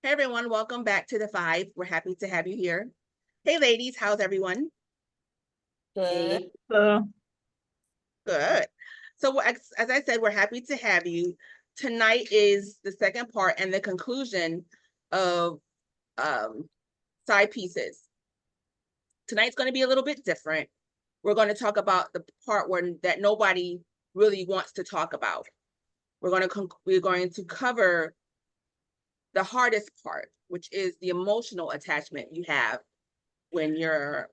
Hey everyone, welcome back to the Five. We're happy to have you here. Hey ladies, how's everyone? Good. Good. So as I said, we're happy to have you. Tonight is the second part and the conclusion of side pieces. Tonight's going to be a little bit different. We're going to talk about the part that nobody really wants to talk about. We're going to cover the hardest part, which is the emotional attachment you have when you're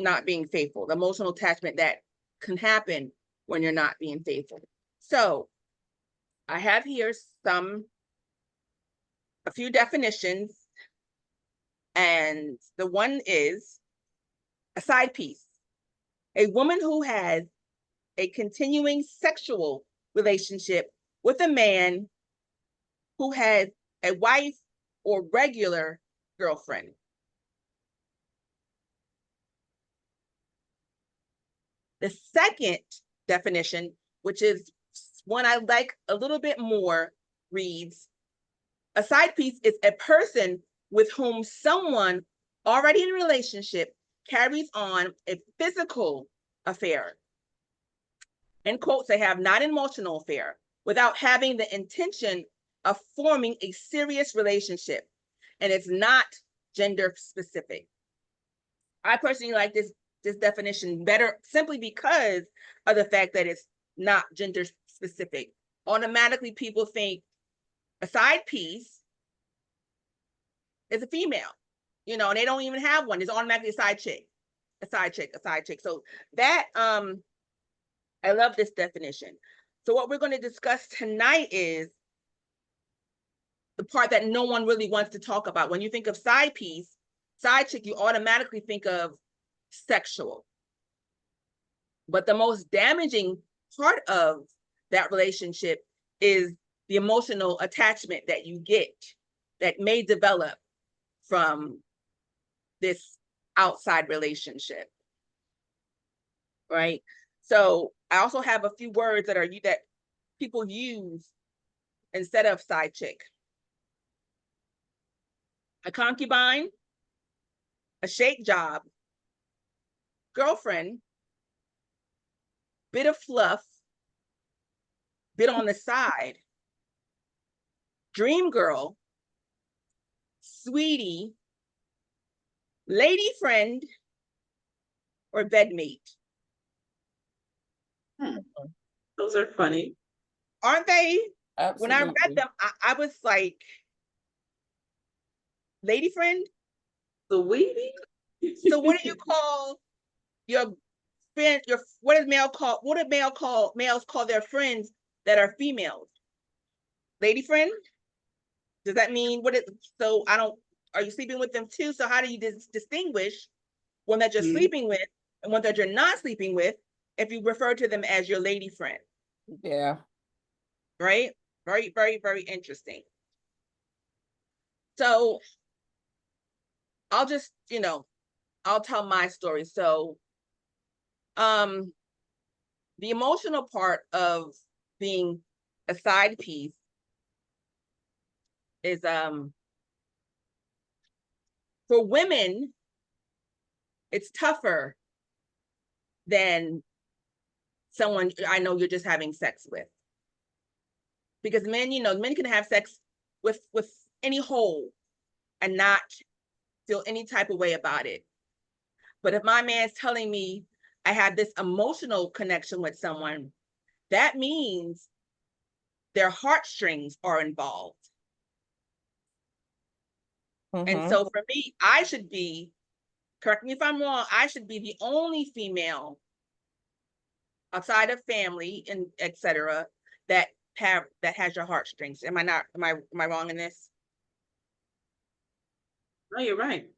not being faithful, the emotional attachment that can happen when you're not being faithful. So I have here a few definitions, and the one is a side piece, a woman who has a continuing sexual relationship with a man who has a wife or regular girlfriend. The second definition, which is one I like a little bit more, reads, a side piece is a person with whom someone already in a relationship carries on a physical affair. In quotes, they have not an emotional affair, without having the intention of forming a serious relationship. And it's not gender specific. I personally like this definition better simply because of the fact that it's not gender specific. Automatically, people think a side piece is a female, and they don't even have one. It's automatically a side chick, a side chick, a side chick. So that I love this definition. So what we're going to discuss tonight is the part that no one really wants to talk about. When you think of side piece, side chick, you automatically think of sexual. But the most damaging part of that relationship is the emotional attachment that you get that may develop from this outside relationship, right? So I also have a few words that people use instead of side chick. A concubine, a shake job, girlfriend, bit of fluff, bit on the side, dream girl, sweetie, lady friend, or bedmate. Those are funny. Aren't they? When I read Absolutely. them, I was like, lady friend? The weedy? So what do you call your friend, what do males call their friends that are females? Lady friend? Does that mean so are you sleeping with them too? So how do you distinguish one that you're sleeping with and one that you're not sleeping with if you refer to them as your lady friend? Yeah. Right? Very, very, very interesting. So I'll just, I'll tell my story. So the emotional part of being a side piece is for women, it's tougher than someone I know you're just having sex with. Because men can have sex with any hole and not feel any type of way about it. But if my man's telling me I have this emotional connection with someone, that means their heartstrings are involved. And so for me, I should be, correct me if I'm wrong, I should be the only female outside of family and etc. that has your heartstrings. Am I wrong in this? No, you're right.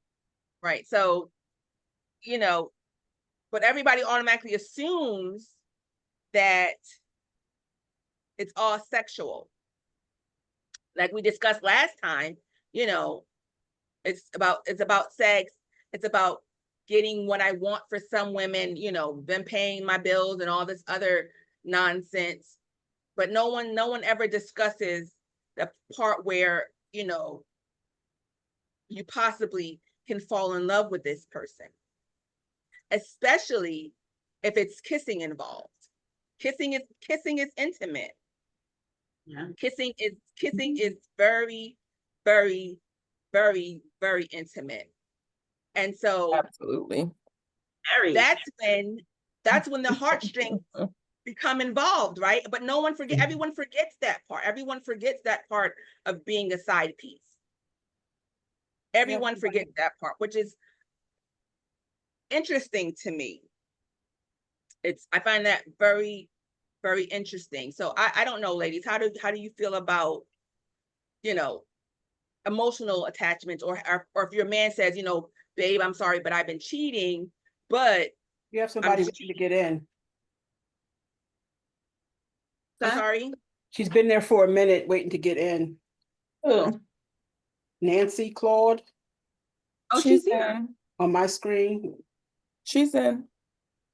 Right. So, but everybody automatically assumes that it's all sexual. Like we discussed last time, it's about sex. It's about getting what I want for some women, them paying my bills and all this other nonsense. But no one ever discusses the part where, you possibly can fall in love with this person, especially if it's kissing involved. Kissing is intimate. Yeah. Kissing is very, very, very, very intimate. And so Absolutely. Very. that's when the heartstrings become involved, right? But everyone forgets that part. Everyone forgets that part of being a side piece. Everyone forgets that part, which is interesting to me. I find that very, very interesting. So I don't know, ladies, how do you feel about, emotional attachments, or if your man says, babe, I'm sorry, but I've been cheating, but You have somebody waiting to get in. I'm sorry. She's been there for a minute waiting to get in. Oh, Nancy Claude she's here. in. on my screen. She's in.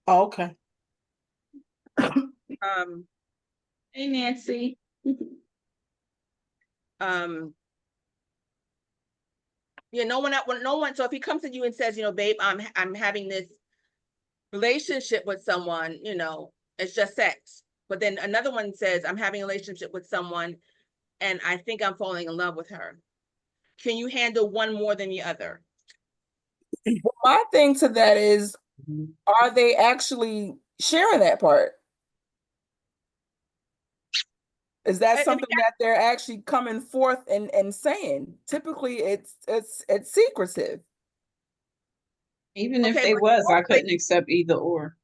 Oh, okay. Hey, Nancy. Yeah, no one. So if he comes to you and says, babe, I'm having this relationship with someone, it's just sex. But then another one says, I'm having a relationship with someone and I think I'm falling in love with her. Can you handle one more than the other? My thing to that is, are they actually sharing that part? Is that something that they're actually coming forth and saying? Typically, it's secretive. Even if they was, I couldn't accept either or.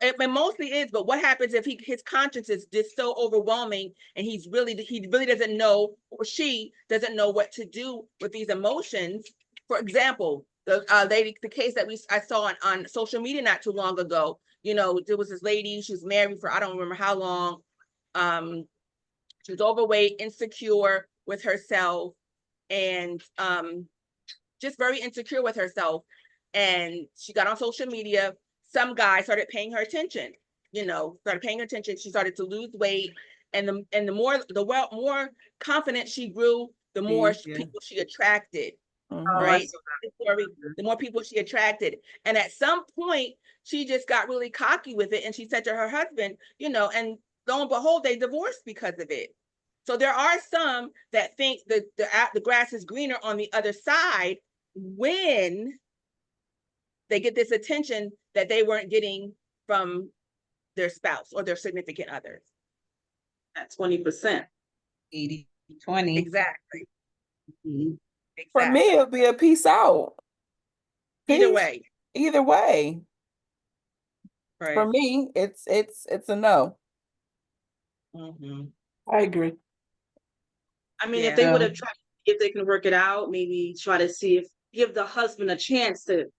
It mostly is, but what happens if his conscience is just so overwhelming and he really doesn't know, or she doesn't know what to do with these emotions? For example, the case that I saw on social media not too long ago. There was this lady, she was married for I don't remember how long. She was overweight, insecure with herself, and just very insecure with herself. And she got on social media. Some guy started paying her attention, She started to lose weight. And the more confident she grew, the more people she attracted, right? The more people she attracted. And at some point, she just got really cocky with it. And she said to her husband, and lo and behold, they divorced because of it. So there are some that think that the grass is greener on the other side when they get this attention that they weren't getting from their spouse or their significant others. At 20%. 80-20. Exactly. Mm-hmm. For me, it'll be a peace out. Either way. Either way. Right. For me, it's a no. Mm-hmm. I agree. I mean, if they would have tried, if they can work it out, maybe try to give the husband a chance to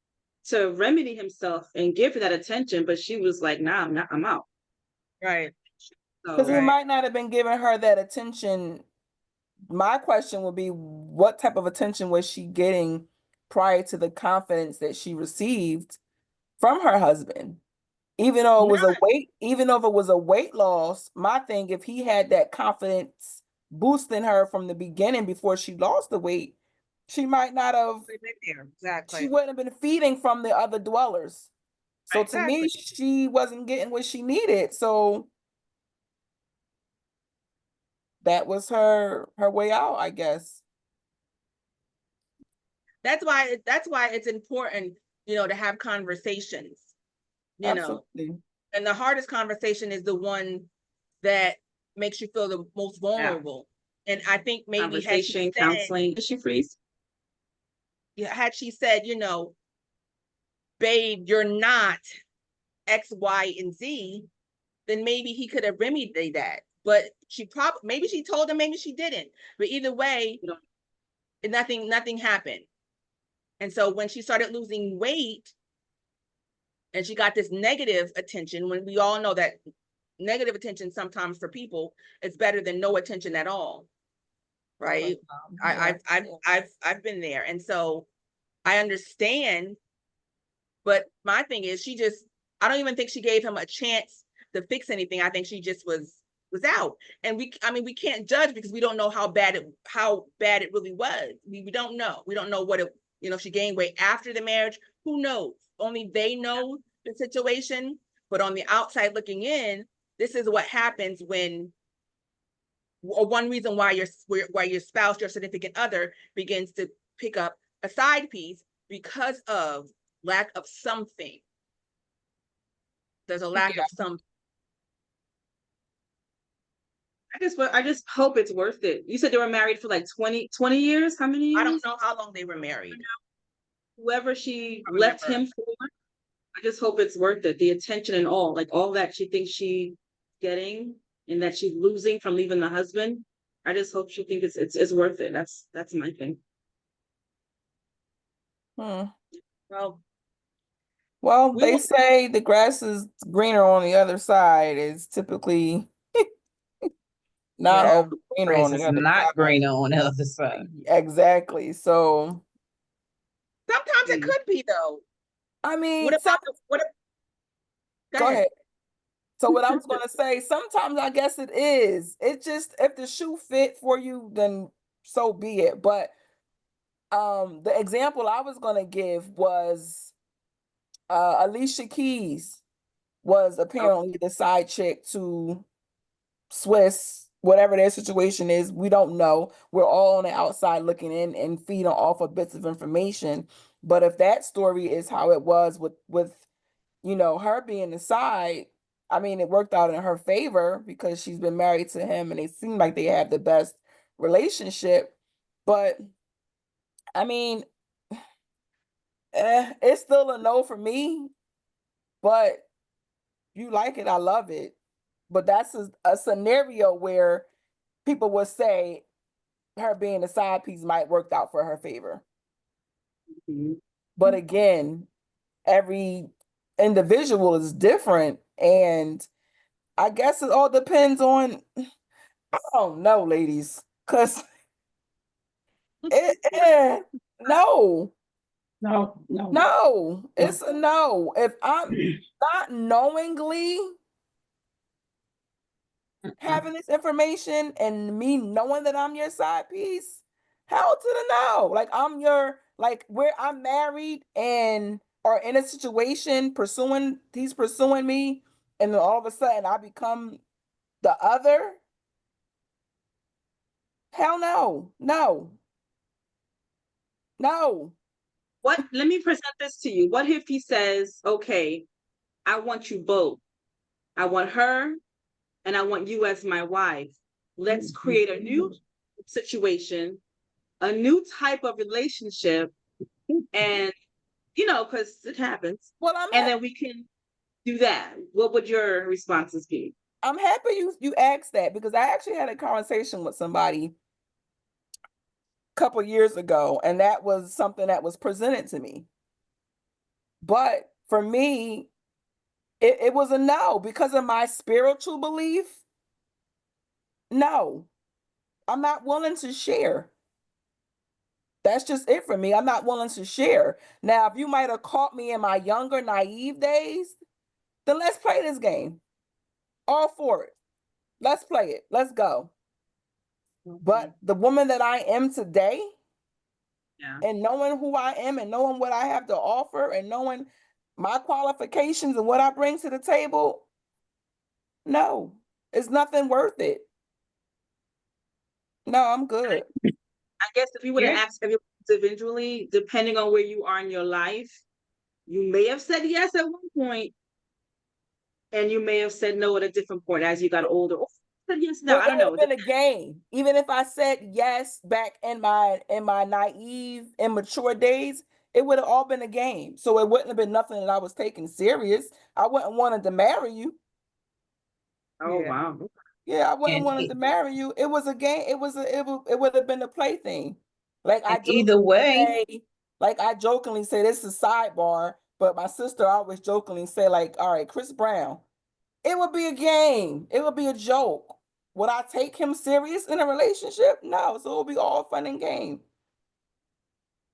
remedy himself and give her that attention. But she was like, nah, I'm out. Right. Because he might not have been giving her that attention. My question would be, what type of attention was she getting prior to the confidence that she received from her husband? Even though it was a weight loss, my thing, if he had that confidence boosting her from the beginning before she lost the weight, she might not have. Exactly. She wouldn't have been feeding from the other dwellers. So to me, she wasn't getting what she needed. So that was her way out, I guess. That's why it's important, to have conversations. Absolutely. And the hardest conversation is the one that makes you feel the most vulnerable. Yeah. And I think maybe conversation, counseling. Did she freeze? Had she said, babe, you're not X, Y, and Z, then maybe he could have remedied that. But maybe she told him, maybe she didn't. But either way, nothing happened. And so when she started losing weight and she got this negative attention, when we all know that negative attention sometimes for people is better than no attention at all. Right. I've been there. And so I understand. But my thing is, I don't even think she gave him a chance to fix anything. I think she just was was out. And we can't judge because we don't know how bad it really was. We don't know. We don't know what it, she gained weight after the marriage. Who knows? Only they know the situation. But on the outside looking in, this is what happens when, or one reason why your spouse, your significant other, begins to pick up a side piece, because of lack of something. There's a lack of something. I just hope it's worth it. You said they were married for like 20 years. How many years? I don't know how long they were married. Whoever she left him for, I just hope it's worth it. The attention and all that she thinks she's getting and that she's losing from leaving the husband. I just hope she thinks it's worth it. That's my thing. Well, they say the grass is greener on the other side is typically not always greener on the other side. Not greener on the other side. Exactly. So sometimes it could be, though. I mean, go ahead. So what I was going to say, sometimes I guess it is. It just, if the shoe fit for you, then so be it. But the example I was going to give was Alicia Keys was apparently the side chick to Swiss, whatever their situation is. We don't know. We're all on the outside looking in and feeding off of bits of information. But if that story is how it was with her being the side, I mean, it worked out in her favor because she's been married to him and they seem like they have the best relationship. But I mean, it's still a no for me, but you like it, I love it. But that's a scenario where people would say her being a side piece might work out for her favor. Mm-hmm. But again, every individual is different, and I guess it all depends on, I don't know, ladies, because no, it's a no. If I'm not knowingly having this information and me knowing that I'm your side piece, hell to the no. Like where I'm married and or in a situation he's pursuing me, and then all of a sudden I become the other. Hell no. Let me present this to you. What if he says, okay, I want you both. I want her and I want you as my wife. Let's create a new situation, a new type of relationship, and because it happens. And then we can do that. What would your responses be? I'm happy you asked that, because I actually had a conversation with somebody a couple years ago, and that was something that was presented to me. But for me, it was a no because of my spiritual belief. No, I'm not willing to share. That's just it for me. I'm not willing to share. Now, if you might have caught me in my younger, naive days, then let's play this game. All for it. Let's play it. Let's go. But the woman that I am today, and knowing who I am and knowing what I have to offer and knowing my qualifications and what I bring to the table, no, it's nothing worth it. No, I'm good. I guess if you would have asked everyone individually, depending on where you are in your life, you may have said yes at one point, and you may have said no at a different point as you got older. Or said yes now. I don't know. It's been a game. Even if I said yes back in my naive, immature days, it would have all been a game. So it wouldn't have been nothing that I was taking serious. I wouldn't wanted to marry you. Oh wow. Yeah, I wouldn't wanted to marry you. It was a game. It would have been a plaything. Like I jokingly say this is a sidebar, but my sister always jokingly say, like, all right, Chris Brown, it would be a game. It would be a joke. Would I take him serious in a relationship? No. So it will be all fun and game.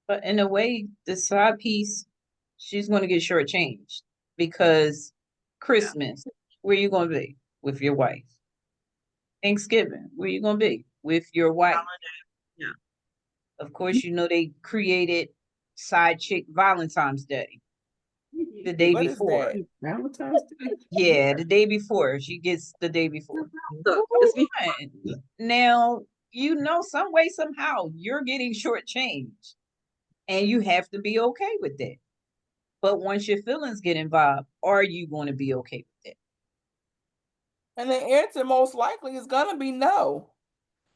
But in a way, the side piece, she's going to get shortchanged because Christmas, where you going to be with your wife? Thanksgiving, where you gonna be? With your wife. Yeah. Of course, you know they created side chick Valentine's Day the day What is before. that? Valentine's Day. Yeah, the day before. She gets the day before. So it's be Fine. Now, you know, some way, somehow, you're getting shortchanged. And you have to be okay with that. But once your feelings get involved, are you going to be okay with that? And the answer most likely is gonna be no.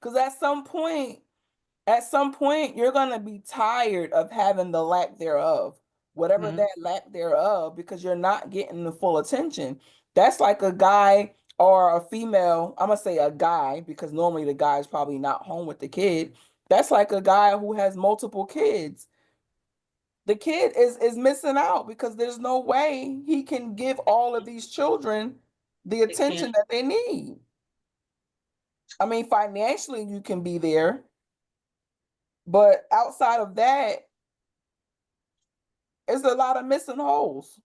Because at some point, you're gonna be tired of having the lack thereof, whatever Mhm. that lack thereof, because you're not getting the full attention. That's like a guy or a female. I'm gonna say a guy because normally the guy is probably not home with the kid. That's like a guy who has multiple kids. The kid is missing out because there's no way he can give all of these children the They can't. attention that they need. I mean, financially you can be there, but outside of that, it's a lot of missing holes.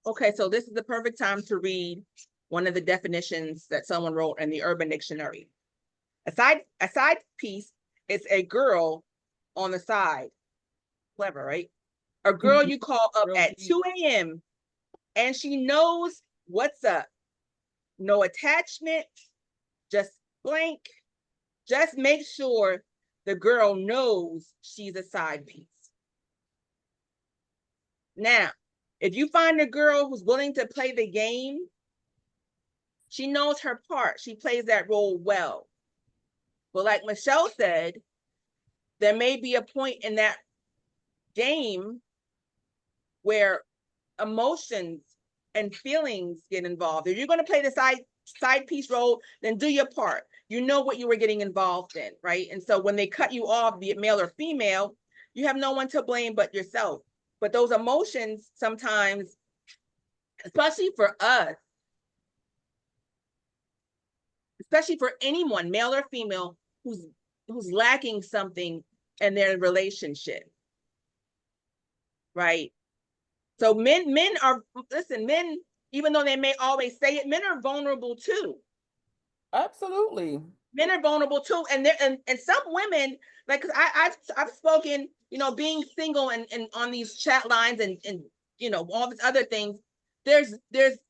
Okay, so this is the perfect time to read one of the definitions that someone wrote in the Urban Dictionary. A side piece is a girl on the side. Clever, right? A girl you call up Real at deep. 2 a.m. and she knows what's up. No attachment, just blank. Just make sure the girl knows she's a side piece. Now, if you find a girl who's willing to play the game, she knows her part. She plays that role well. But like Michelle said, there may be a point in that game where emotions and feelings get involved. If you're going to play the side piece role, then do your part. You know what you were getting involved in, right? And so when they cut you off, be it male or female, you have no one to blame but yourself. But those emotions sometimes, especially for us, especially for anyone, male or female, who's lacking something in their relationship, right? So men are, listen, men, even though they may always say it, men are vulnerable too. Absolutely. Men are vulnerable too, and there and some women, like, cause I've spoken, you know, being single and on these chat lines and you know all these other things. There's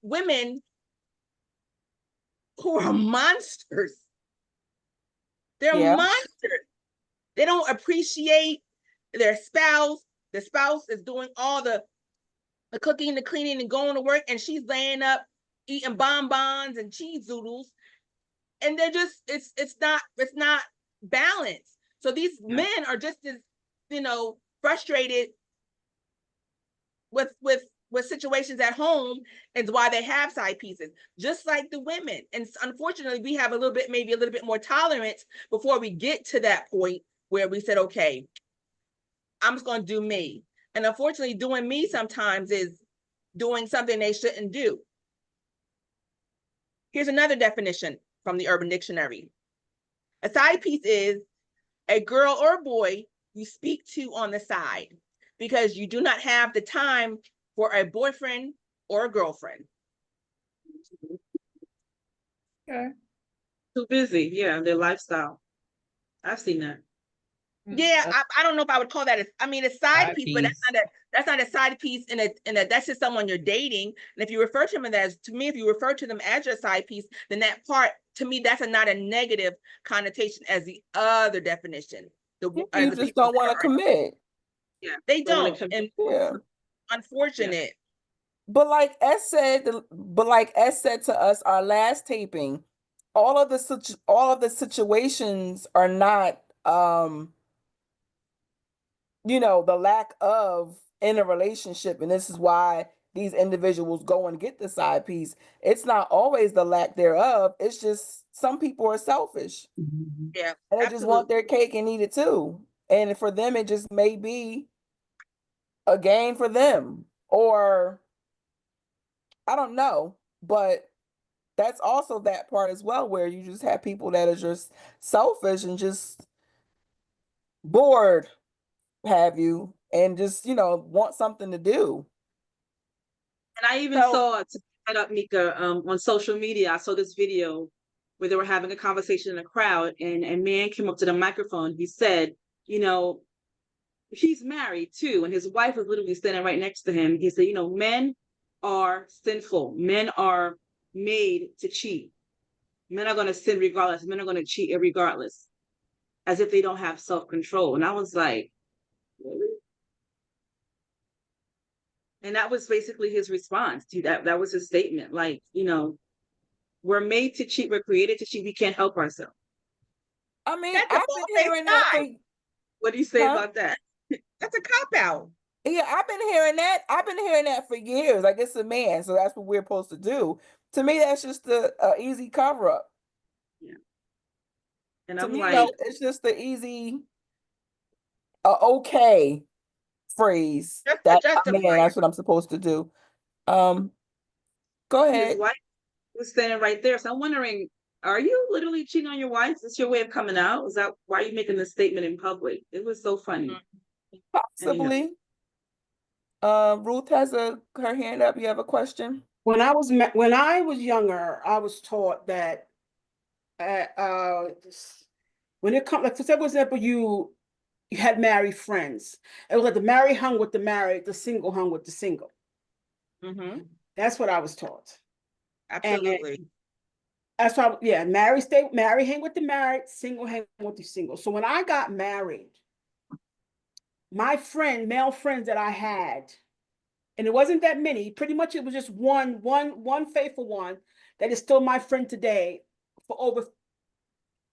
women who are monsters. They're Yeah. monsters. They don't appreciate their spouse. The spouse is doing all the cooking, the cleaning, and going to work, and she's laying up eating bonbons and cheese doodles, and they're just it's not balanced. So these men are just as, you know, frustrated with situations at home, and why they have side pieces, just like the women. And unfortunately, we have maybe a little bit more tolerance before we get to that point where we said, okay, I'm just going to do me. And unfortunately, doing me sometimes is doing something they shouldn't do. Here's another definition from the Urban Dictionary. A side piece is a girl or a boy you speak to on the side because you do not have the time for a boyfriend or a girlfriend. Okay. too busy. Yeah, their lifestyle. I've seen that. Yeah, I don't know if I would call that I mean, a side piece, but that's not a side piece in a that's just someone you're dating. And if you refer to them as, to me, if you refer to them as your side piece, then that part, to me, that's not a negative connotation as the other definition. You just don't want to commit. Yeah, They don't. And Yeah. unfortunate. But like S said to us, our last taping, all of the situations are not you know, the lack of in a relationship, and this is why these individuals go and get the side piece. It's not always the lack thereof. It's just some people are selfish. Yeah. And they just want their cake and eat it too. And for them, it just may be a gain for them, or I don't know, but that's also that part as well, where you just have people that are just selfish and just bored, have you, and just, you know, want something to do. And I even saw, to set up Mika, on social media, I saw this video where they were having a conversation in a crowd, and a man came up to the microphone. He said, you know, he's married too, and his wife was literally standing right next to him. He said, you know, men are sinful. Men are made to cheat. Men are going to sin regardless. Men are going to cheat regardless, as if they don't have self-control. And I was like, really? And that was basically his response to that. That was his statement. Like, you know, we're made to cheat. We're created to cheat. We can't help ourselves. I mean, That's a I've been hearing that for, What do you say Huh? about that? that's a cop-out. yeah, I've been hearing that. I've been hearing that for years. Like, it's a man, so that's what we're supposed to do. To me, that's just a easy cover up. Yeah. And To I'm me, like, it's just the easy, okay phrase. Just to That justify man, it. that's what I'm supposed to do. Go his ahead. wife was standing right there. So I'm wondering, are you literally cheating on your wife? Is this your way of coming out? Is that why are you making this statement in public? It was so funny. Possibly. Ruth has her hand up. You have a question? When I was younger, I was taught that when it comes, like for example, you had married friends. It was like the married hung with the married, the single hung with the single. Mm-hmm. That's what I was taught. Absolutely. And that's why, married hang with the married, single hang with the single. So when I got married, my male friends that I had, and it wasn't that many, pretty much it was just one faithful one that is still my friend today for over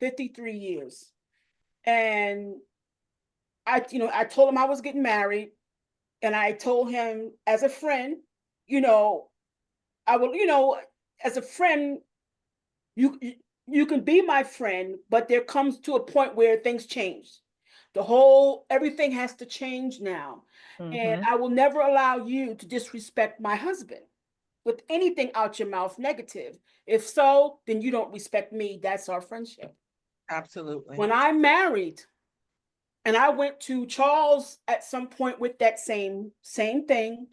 53 years. And I told him I was getting married, and I told him as a friend, I will, as a friend, you can be my friend, but there comes to a point where things change. Everything has to change now. And I will never allow you to disrespect my husband with anything out your mouth negative. If so, then you don't respect me. That's our friendship. Absolutely. When I married, and I went to Charles at some point with that same thing,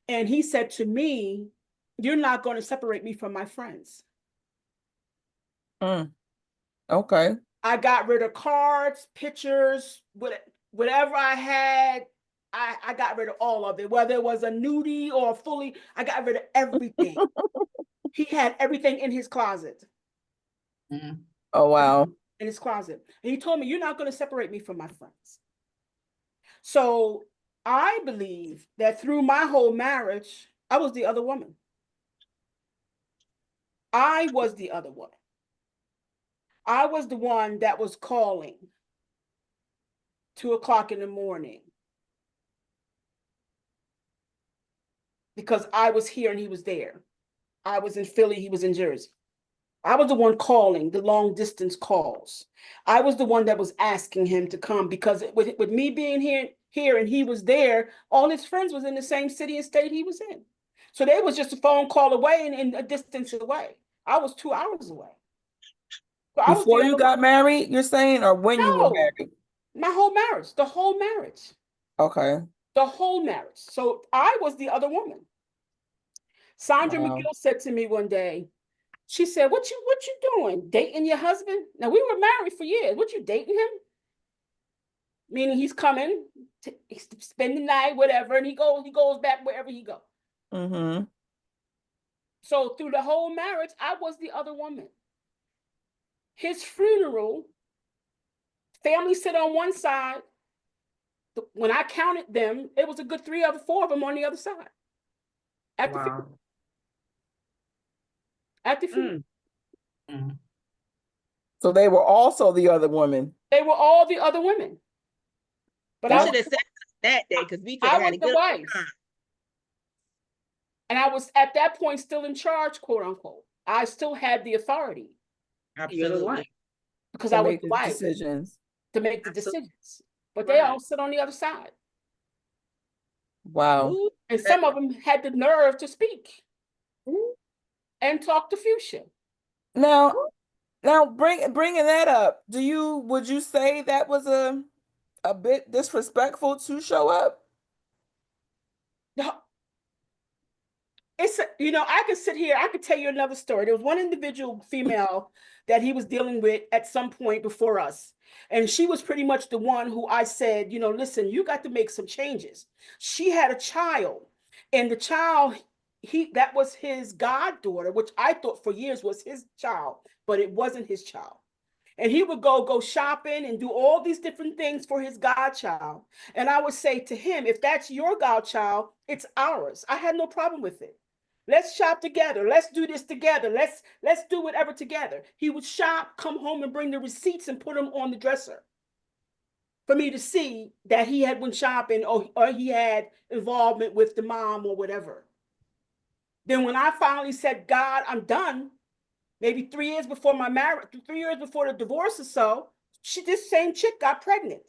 and he said to me, "You're not going to separate me from my friends." Okay. I got rid of cards, pictures, whatever I had. I got rid of all of it, whether it was a nudie or fully. I got rid of everything. He had everything in his closet. Oh, wow. In his closet. And he told me, "You're not going to separate me from my friends." So I believe that through my whole marriage, I was the other woman. I was the other woman. I was the one that was calling 2:00 in the morning because I was here and he was there. I was in Philly, he was in Jersey. I was the one calling the long distance calls. I was the one that was asking him to come because with me being here and he was there, all his friends was in the same city and state he was in. So they was just a phone call away and a distance away. I was 2 hours away. So I was Before you got married, you're saying, or when you were married? My whole marriage, the whole marriage. Okay. The whole marriage. So I was the other woman. Sandra McGill said to me one day, she said, what you doing? Dating your husband? Now we were married for years. What, you dating him? Meaning he's coming to spend the night, whatever, and he goes back wherever he goes. So through the whole marriage, I was the other woman. His funeral, family sit on one side. When I counted them, it was a good 4 of them on the other side. At the funeral. So they were also the other women. They were all the other women. But I should have said that day because we could have had a good wife. And I was at that point still in charge, quote unquote. I still had the authority. Absolutely. Because I was the wife. Decisions. To make the decisions. But they all sit on the other side. Wow. And some of them had the nerve to speak and talk to Fuchsia. Now bringing that up, would you say that was a bit disrespectful to show up? No. I could sit here, I could tell you another story. There was one individual female that he was dealing with at some point before us. And she was pretty much the one who I said, listen, you got to make some changes. She had a child, and the child, that was his goddaughter, which I thought for years was his child, but it wasn't his child. And he would go shopping and do all these different things for his godchild. And I would say to him, if that's your godchild, it's ours. I had no problem with it. Let's shop together. Let's do this together. Let's do whatever together. He would shop, come home and bring the receipts and put them on the dresser for me to see that he had went shopping or he had involvement with the mom or whatever. Then when I finally said, God, I'm done, maybe 3 years before my marriage, 3 years before the divorce or so, this same chick got pregnant.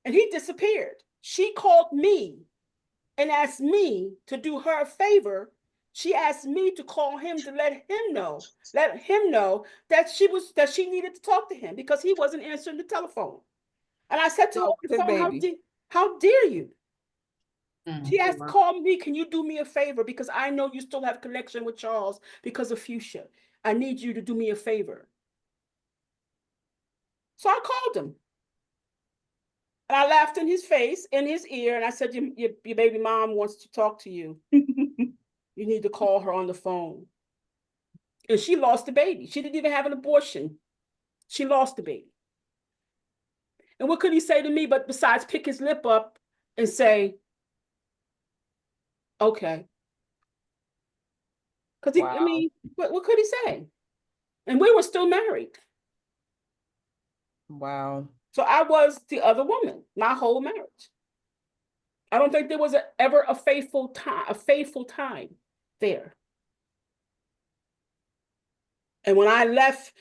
And he disappeared. She called me and asked me to do her a favor. She asked me to call him to let him know that she needed to talk to him because he wasn't answering the telephone. And I said to her on the phone, how dare you? She asked, call me, can you do me a favor? Because I know you still have connection with Charles because of Fuchsia. I need you to do me a favor. So I called him. And I laughed in his face, in his ear, and I said, your baby mom wants to talk to you. You need to call her on the phone. And she lost the baby. She didn't even have an abortion. She lost the baby. And what could he say to me but besides pick his lip up and say, okay. Because wow. What could he say? And we were still married. Wow. So I was the other woman, my whole marriage. I don't think there was ever a faithful time there. And when I left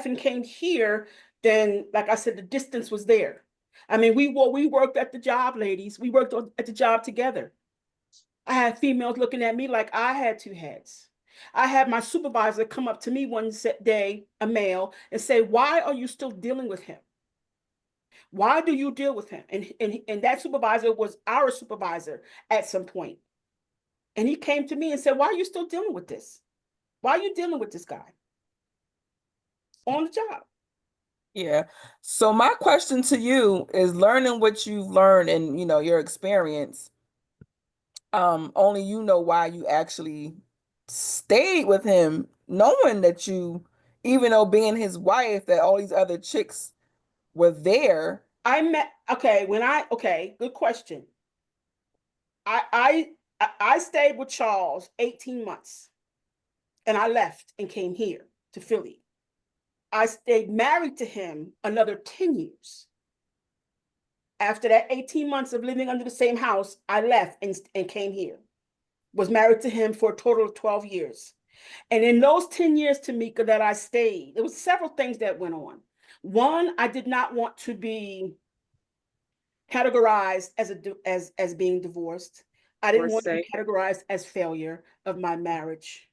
and came here, then, like I said, the distance was there. I mean, we worked at the job, ladies. We worked at the job together. I had females looking at me like I had two heads. I had my supervisor come up to me one day, a male, and say, why are you still dealing with him? Why do you deal with him? And that supervisor was our supervisor at some point. And he came to me and said, why are you still dealing with this? Why are you dealing with this guy on the job? Yeah. So my question to you is, learning what you've learned and, your experience, only you know why you actually stayed with him, knowing that you, even though being his wife, that all these other chicks were there. Good question. I stayed with Charles 18 months and I left and came here to Philly. I stayed married to him another 10 years. After that 18 months of living under the same house, I left and came here. Was married to him for a total of 12 years. And in those 10 years, Tamika, that I stayed, there was several things that went on. One, I did not want to be categorized as being divorced. I didn't want to be categorized as failure of my marriage.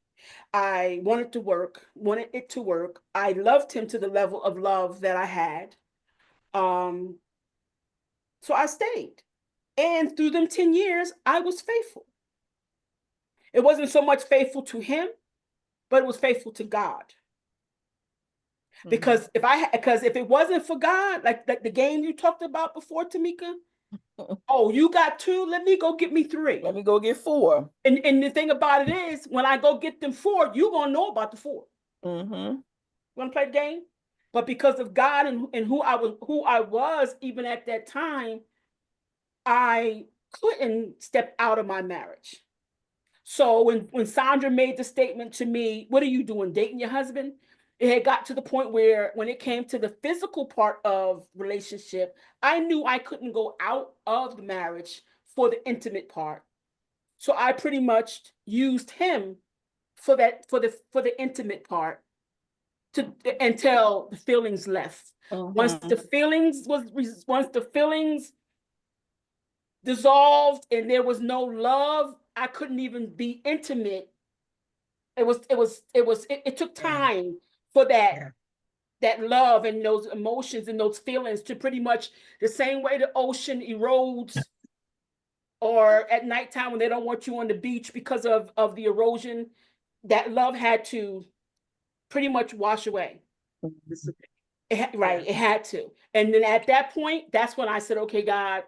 I wanted it to work. I loved him to the level of love that I had. So I stayed. And through them 10 years, I was faithful. It wasn't so much faithful to him, but it was faithful to God. Because if it wasn't for God, like the game you talked about before, Tamika, oh, you got 2, let me go get me 3. Let me go get 4. And the thing about it is, when I go get them 4, you're going to know about the 4. Mm-hmm. You want to play the game? But because of God and who I was even at that time, I couldn't step out of my marriage. So when Sandra made the statement to me, what are you doing, dating your husband? It had got to the point where when it came to the physical part of relationship, I knew I couldn't go out of the marriage for the intimate part. So I pretty much used him for the intimate part until the feelings left. Once the feelings dissolved and there was no love, I couldn't even be intimate. It took time for that love and those emotions and those feelings to pretty much, the same way the ocean erodes or at nighttime when they don't want you on the beach because of the erosion, that love had to pretty much wash away. Right, it had to. And then at that point, that's when I said, okay, God,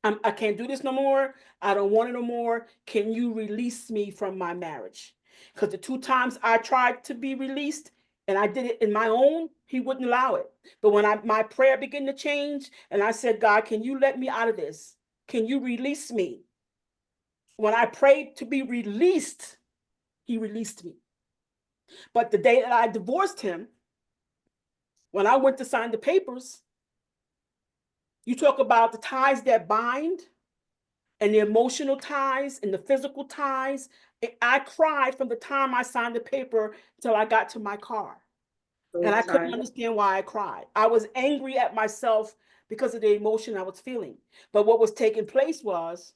I can't do this no more. I don't want it no more. Can you release me from my marriage? Because the 2 times I tried to be released and I did it in my own, he wouldn't allow it. But when my prayer began to change and I said, God, can you let me out of this? Can you release me? When I prayed to be released, he released me. But the day that I divorced him, when I went to sign the papers, you talk about the ties that bind and the emotional ties and the physical ties. I cried from the time I signed the paper till I got to my car. And I couldn't understand why I cried. I was angry at myself because of the emotion I was feeling. But what was taking place was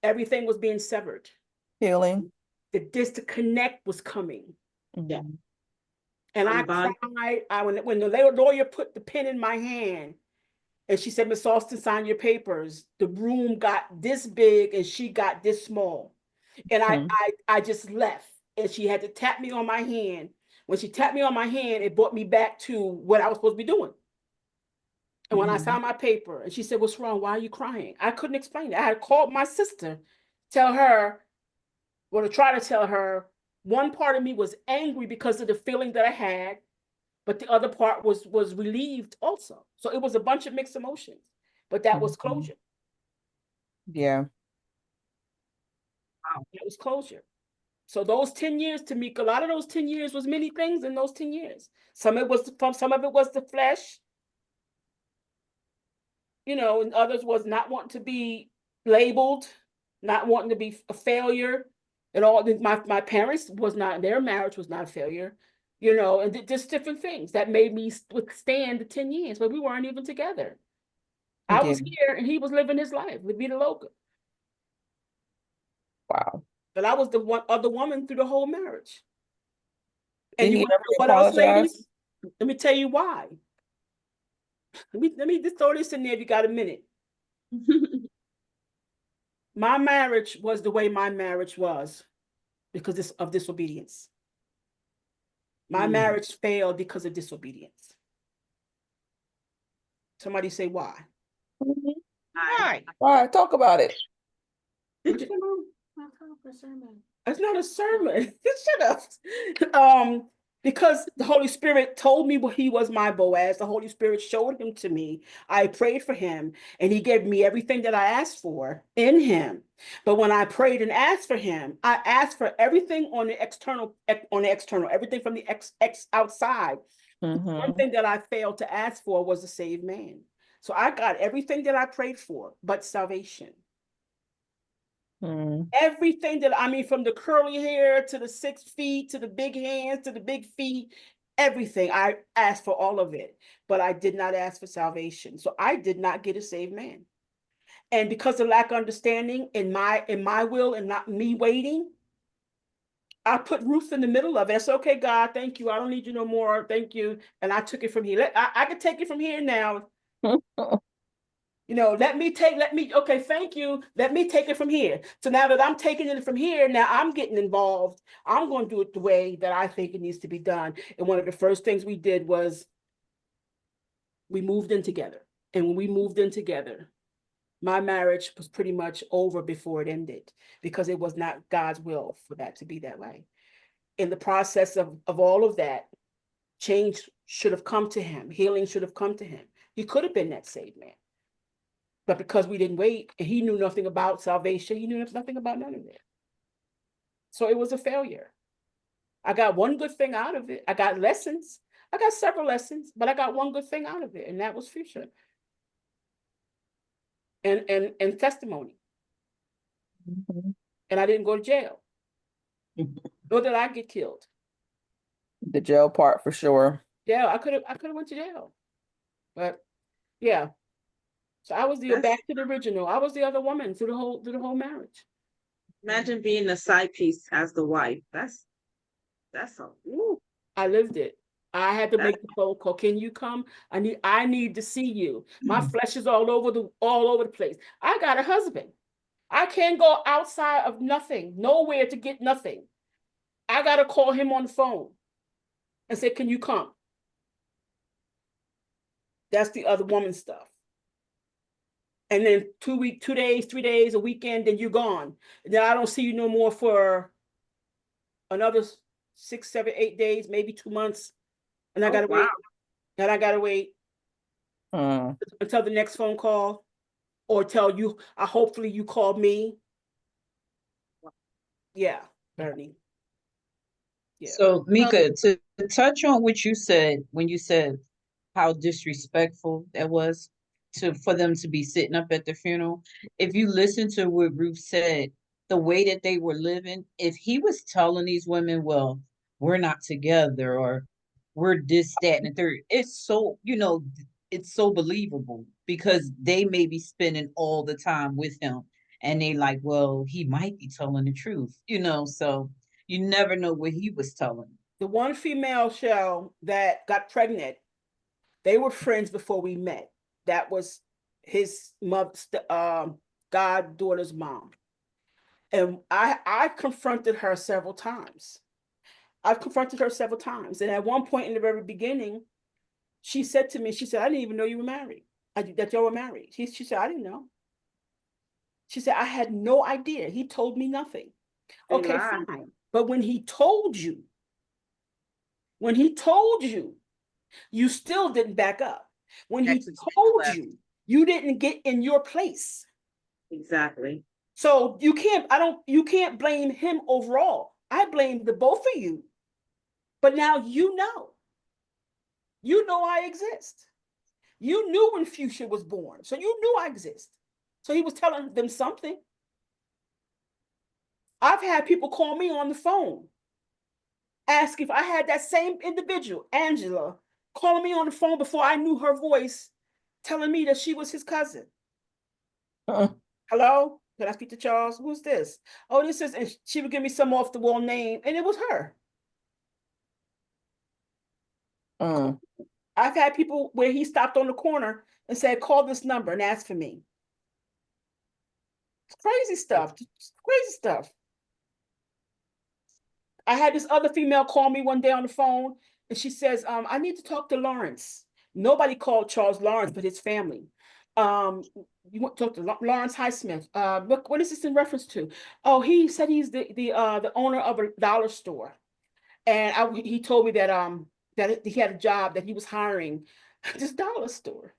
everything was being severed. Healing. The disconnect was coming. Yeah. And I cried. When the lawyer put the pen in my hand and she said, Miss Austin, sign your papers, the room got this big and she got this small. And I just left. And she had to tap me on my hand. When she tapped me on my hand, it brought me back to what I was supposed to be doing. And when I signed my paper, and she said, what's wrong? Why are you crying? I couldn't explain it. I had called my sister, to try to tell her, one part of me was angry because of the feeling that I had, but the other part was relieved also. So it was a bunch of mixed emotions, but that was closure. Yeah. Wow. That was closure. So those 10 years, Tamika, a lot of those 10 years was many things in those 10 years. Some of it was the flesh, and others was not wanting to be labeled, not wanting to be a failure. And all my parents their marriage was not a failure, and just different things that made me withstand the 10 years, but we weren't even together. I was here and he was living his life with Vita Loca. Wow. But I was the one other woman through the whole marriage. And Did you he want to know what else, ladies? Let me tell you why. Let me just throw this in there if you got a minute. My marriage was the way my marriage was because of disobedience. My marriage failed because of disobedience. Somebody say why? Why? Why? Talk about it. It's not a sermon. Shut up. Because the Holy Spirit told me he was my Boaz. The Holy Spirit showed him to me. I prayed for him and he gave me everything that I asked for in him. But when I prayed and asked for him, I asked for everything on the external, everything from the outside. One thing that I failed to ask for was a saved man. So I got everything that I prayed for, but salvation. Everything from the curly hair to the 6 feet, to the big hands, to the big feet, everything. I asked for all of it, but I did not ask for salvation. So I did not get a saved man. And because of lack of understanding in my will and not me waiting, I put Ruth in the middle of it. I said, okay, God, thank you. I don't need you no more. Thank you. And I took it from here. I can take it from here now. Okay, thank you. Let me take it from here. So now that I'm taking it from here, now I'm getting involved. I'm going to do it the way that I think it needs to be done. And one of the first things we did was we moved in together. And when we moved in together, my marriage was pretty much over before it ended because it was not God's will for that to be that way. In the process of all of that, change should have come to him. Healing should have come to him. He could have been that saved man. But because we didn't wait, and he knew nothing about salvation, he knew nothing about none of it. So it was a failure. I got one good thing out of it. I got lessons. I got several lessons, but I got one good thing out of it, and that was future. And testimony. And I didn't go to jail. Nor did I get killed. The jail part for sure. Yeah, I could have went to jail. But yeah. So I was back to the original. I was the other woman through the whole marriage. Imagine being the side piece as the wife. That's I lived it. I had to make the phone call. Can you come? I need to see you. My flesh is all over the place. I got a husband. I can't go outside of nothing, nowhere to get nothing. I got to call him on the phone and say, can you come? That's the other woman stuff. And then 2 days, 3 days, a weekend, then you're gone. Then I don't see you no more for another 6, 7, 8 days, maybe 2 months. And I gotta wait. And I gotta wait until the next phone call, or tell you, hopefully you called me. Yeah, Bernie. Yeah. So Mika, to touch on what you said when you said how disrespectful that was for them to be sitting up at the funeral. If you listen to what Ruth said, the way that they were living, if he was telling these women, well, we're not together, or we're this, that, and the third, it's so, it's so believable, because they may be spending all the time with him and they like, well, he might be telling the truth, so you never know what he was telling. The one female show that got pregnant, they were friends before we met. That was his mother's goddaughter's mom. And I confronted her several times. I've confronted her several times. And at one point in the very beginning, she said to me, she said, I didn't even know you were married, that y'all were married. She said, I didn't know. She said, I had no idea. He told me nothing. Okay, fine. But when he told you, you still didn't back up. When he told you, you didn't get in your place. Exactly. So you can't blame him overall. I blame the both of you. But now you know I exist. You knew when Fuchsia was born, so you knew I exist. So he was telling them something. I've had people call me on the phone, ask if I had that same individual, Angela, calling me on the phone before I knew her voice, telling me that she was his cousin. Hello? Can I speak to Charles? Who's this? Oh, this is, and she would give me some off the wall name, and it was her. I've had people where he stopped on the corner and said, call this number and ask for me. It's crazy stuff. Crazy stuff. I had this other female call me one day on the phone, and she says, I need to talk to Lawrence. Nobody called Charles Lawrence but his family. You want to talk to Lawrence Highsmith. What is this in reference to? Oh, he said he's the owner of a dollar store. And he told me that that he had a job, that he was hiring this dollar store.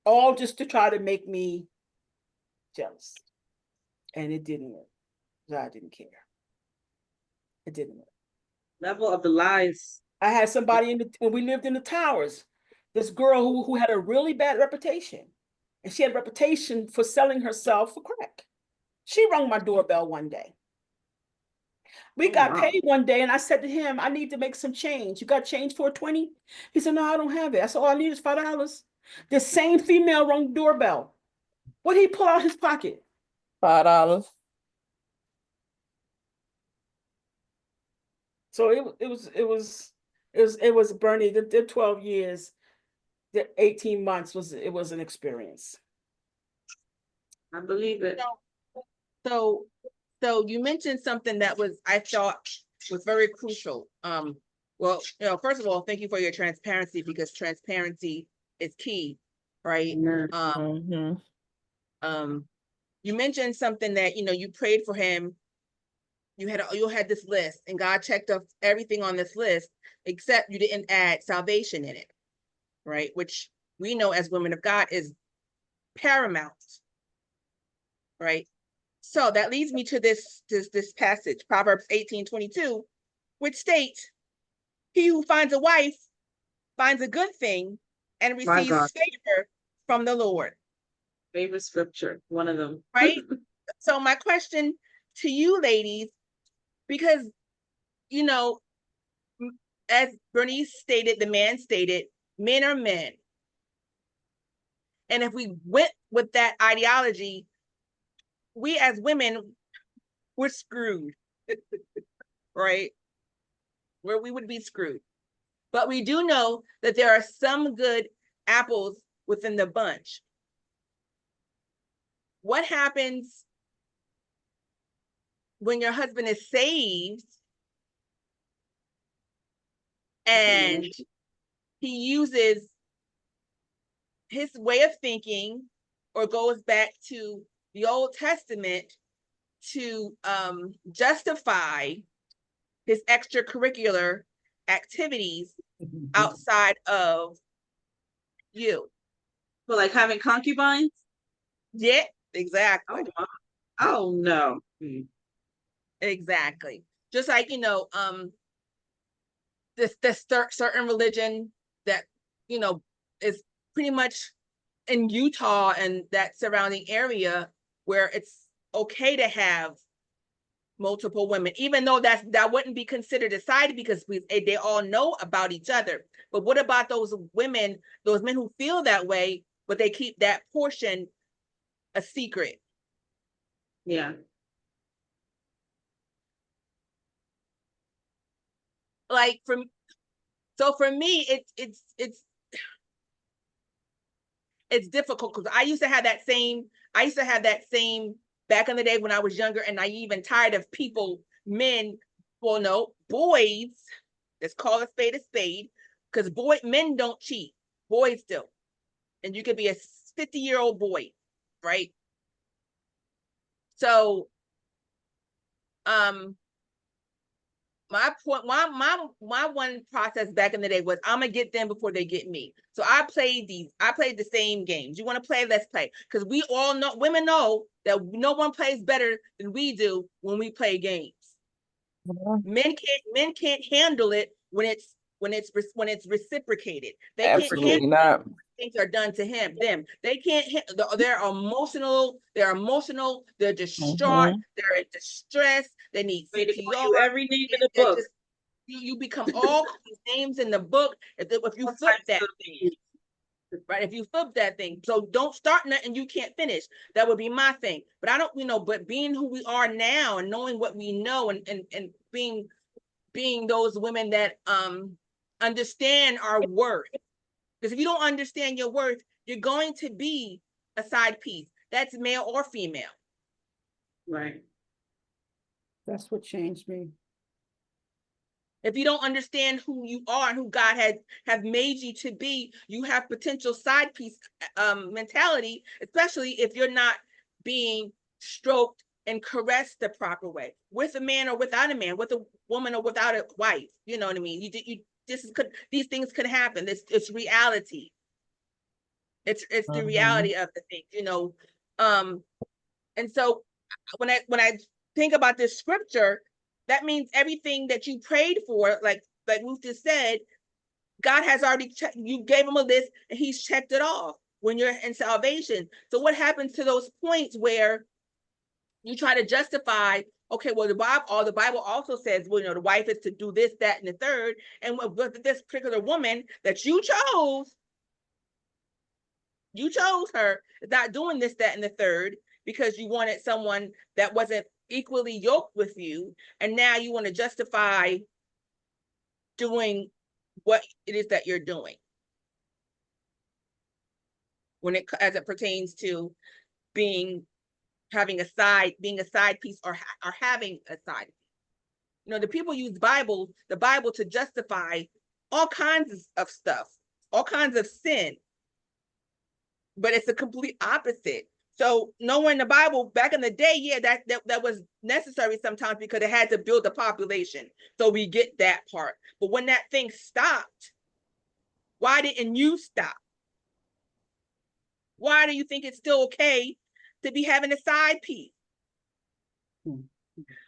All just to try to make me jealous. And it didn't work. I didn't care. It didn't work. Level of the lies. I had somebody when we lived in the towers, this girl who had a really bad reputation. And she had a reputation for selling herself for crack. She rung my doorbell one day. We got paid one day, and I said to him, I need to make some change. You got change for $20? He said, no, I don't have it. I said, all I need is $5. The same female rung the doorbell. What did he pull out his pocket? $5. So it was Bernie. The 12 years, the 18 months was an experience. I believe it. So you mentioned something that I thought was very crucial. Well, first of all, thank you for your transparency, because transparency is key, right? You mentioned something that, you prayed for him. You had this list, and God checked off everything on this list, except you didn't add salvation in it, right? Which we know as women of God is paramount, right? So that leads me to this passage, Proverbs 18:22, which states, he who finds a wife finds a good thing and receives favor from the Lord. Favorite scripture, one of them. Right? So my question to you ladies, because, as Bernice stated, the man stated, men are men. And if we went with that ideology, we as women, we're screwed. right? Where we would be screwed. But we do know that there are some good apples within the bunch. What happens when your husband is saved and he uses his way of thinking or goes back to the Old Testament to justify his extracurricular activities outside of you? But like having concubines? Yeah, exactly. Oh no. Exactly. Just like, this certain religion that, is pretty much in Utah and that surrounding area where it's okay to have multiple women, even though that wouldn't be considered a side because they all know about each other. But what about those men who feel that way, but they keep that portion a secret? Yeah. Like for me, it's difficult because I used to have that same back in the day when I was younger and naive and tired of boys. Let's call a spade, because men don't cheat, boys do, and you could be a 50-year-old boy, right? So, my one process back in the day was I'm gonna get them before they get me. So I played the same games. You want to play? Let's play. Because we all know, women know that no one plays better than we do when we play games. Men can't handle it when it's reciprocated. They Absolutely can't not. things are done to them. They can't. They're emotional. They're distraught. They're in distress. They need CPR. Every name in the book. You become all these names in the book if you flip that thing. Right? If you flip that thing, so don't start nothing you can't finish. That would be my thing. But I don't, but being who we are now and knowing what we know and being those women that understand our worth. Because if you don't understand your worth, you're going to be a side piece. That's male or female. Right. That's what changed me. If you don't understand who you are and who God have made you to be, you have potential side piece mentality, especially if you're not being stroked and caressed the proper way, with a man or without a man, with a woman or without a wife. You know what I mean? These things could happen. It's reality. It's the reality of the thing, and so when I think about this scripture, that means everything that you prayed for, like Ruth just said, God has already checked. You gave him a list and he's checked it off when you're in salvation. So what happens to those points where you try to justify, okay, well, the Bible also says, well, the wife is to do this, that, and the third. And with this particular woman that you chose her, not doing this, that, and the third, because you wanted someone that wasn't equally yoked with you. And now you want to justify doing what it is that you're doing as it pertains to being a side piece or having a side piece. The people use the Bible to justify all kinds of stuff, all kinds of sin, but it's a complete opposite. So knowing the Bible back in the day, yeah, that was necessary sometimes because it had to build a population. So we get that part. But when that thing stopped, why didn't you stop? Why do you think it's still okay to be having a side piece?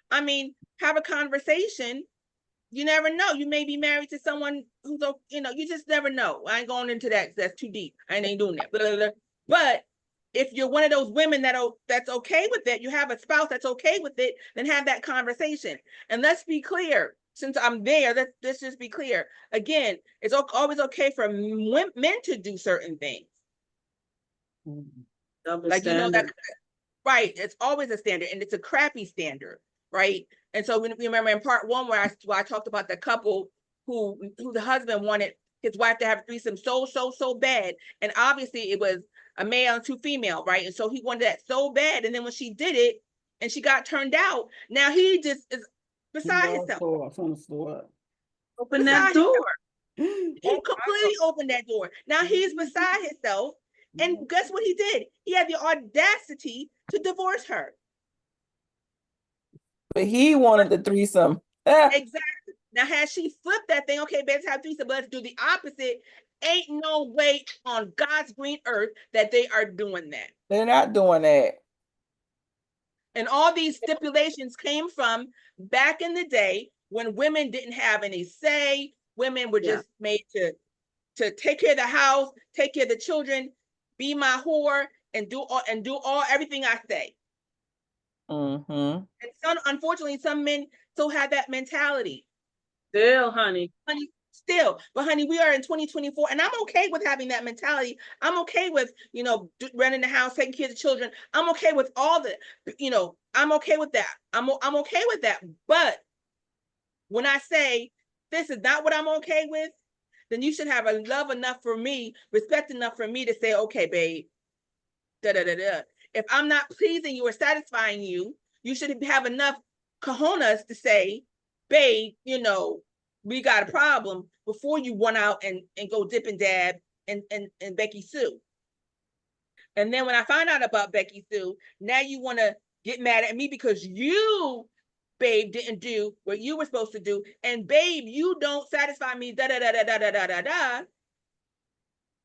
I mean, have a conversation. You never know. You may be married to someone who's, you just never know. I ain't going into that. That's too deep. I ain't doing that. Blah, blah, blah. But if you're one of those women that's okay with it, you have a spouse that's okay with it, then have that conversation. And let's be clear. Since I'm there, let's just be clear. Again, it's always okay for men to do certain things. Double like standard. that, right? It's always a standard, and it's a crappy standard, right? And so we remember in part one where I talked about the couple who the husband wanted his wife to have a threesome so bad. And obviously it was a male and 2 female, right? And so he wanted that so bad. And then when she did it and she got turned out, now he just is beside himself. On the floor. Open that door. He completely opened that door. Now he's beside himself. And guess what he did? He had the audacity to divorce her. But he wanted the threesome. Exactly. Now, had she flipped that thing, okay, let's have threesome, but let's do the opposite. Ain't no way on God's green earth that they are doing that. They're not doing that. And all these stipulations came from back in the day when women didn't have any say. Women were just made to take care of the house, take care of the children, be my whore, and do everything I say. Mm-hmm. And unfortunately, some men still have that mentality. Still, honey. Still, but honey, we are in 2024, and I'm okay with having that mentality. I'm okay with, running the house, taking care of the children. I'm okay with all the, I'm okay with that. I'm okay with that. But when I say this is not what I'm okay with, then you should have a love enough for me, respect enough for me to say, okay, babe, If I'm not pleasing you or satisfying you, you should have enough cojones to say, babe, we got a problem before you run out and go dip and dab and Becky Sue. And then when I find out about Becky Sue, now you want to get mad at me because you, babe, didn't do what you were supposed to do. And babe, you don't satisfy me, This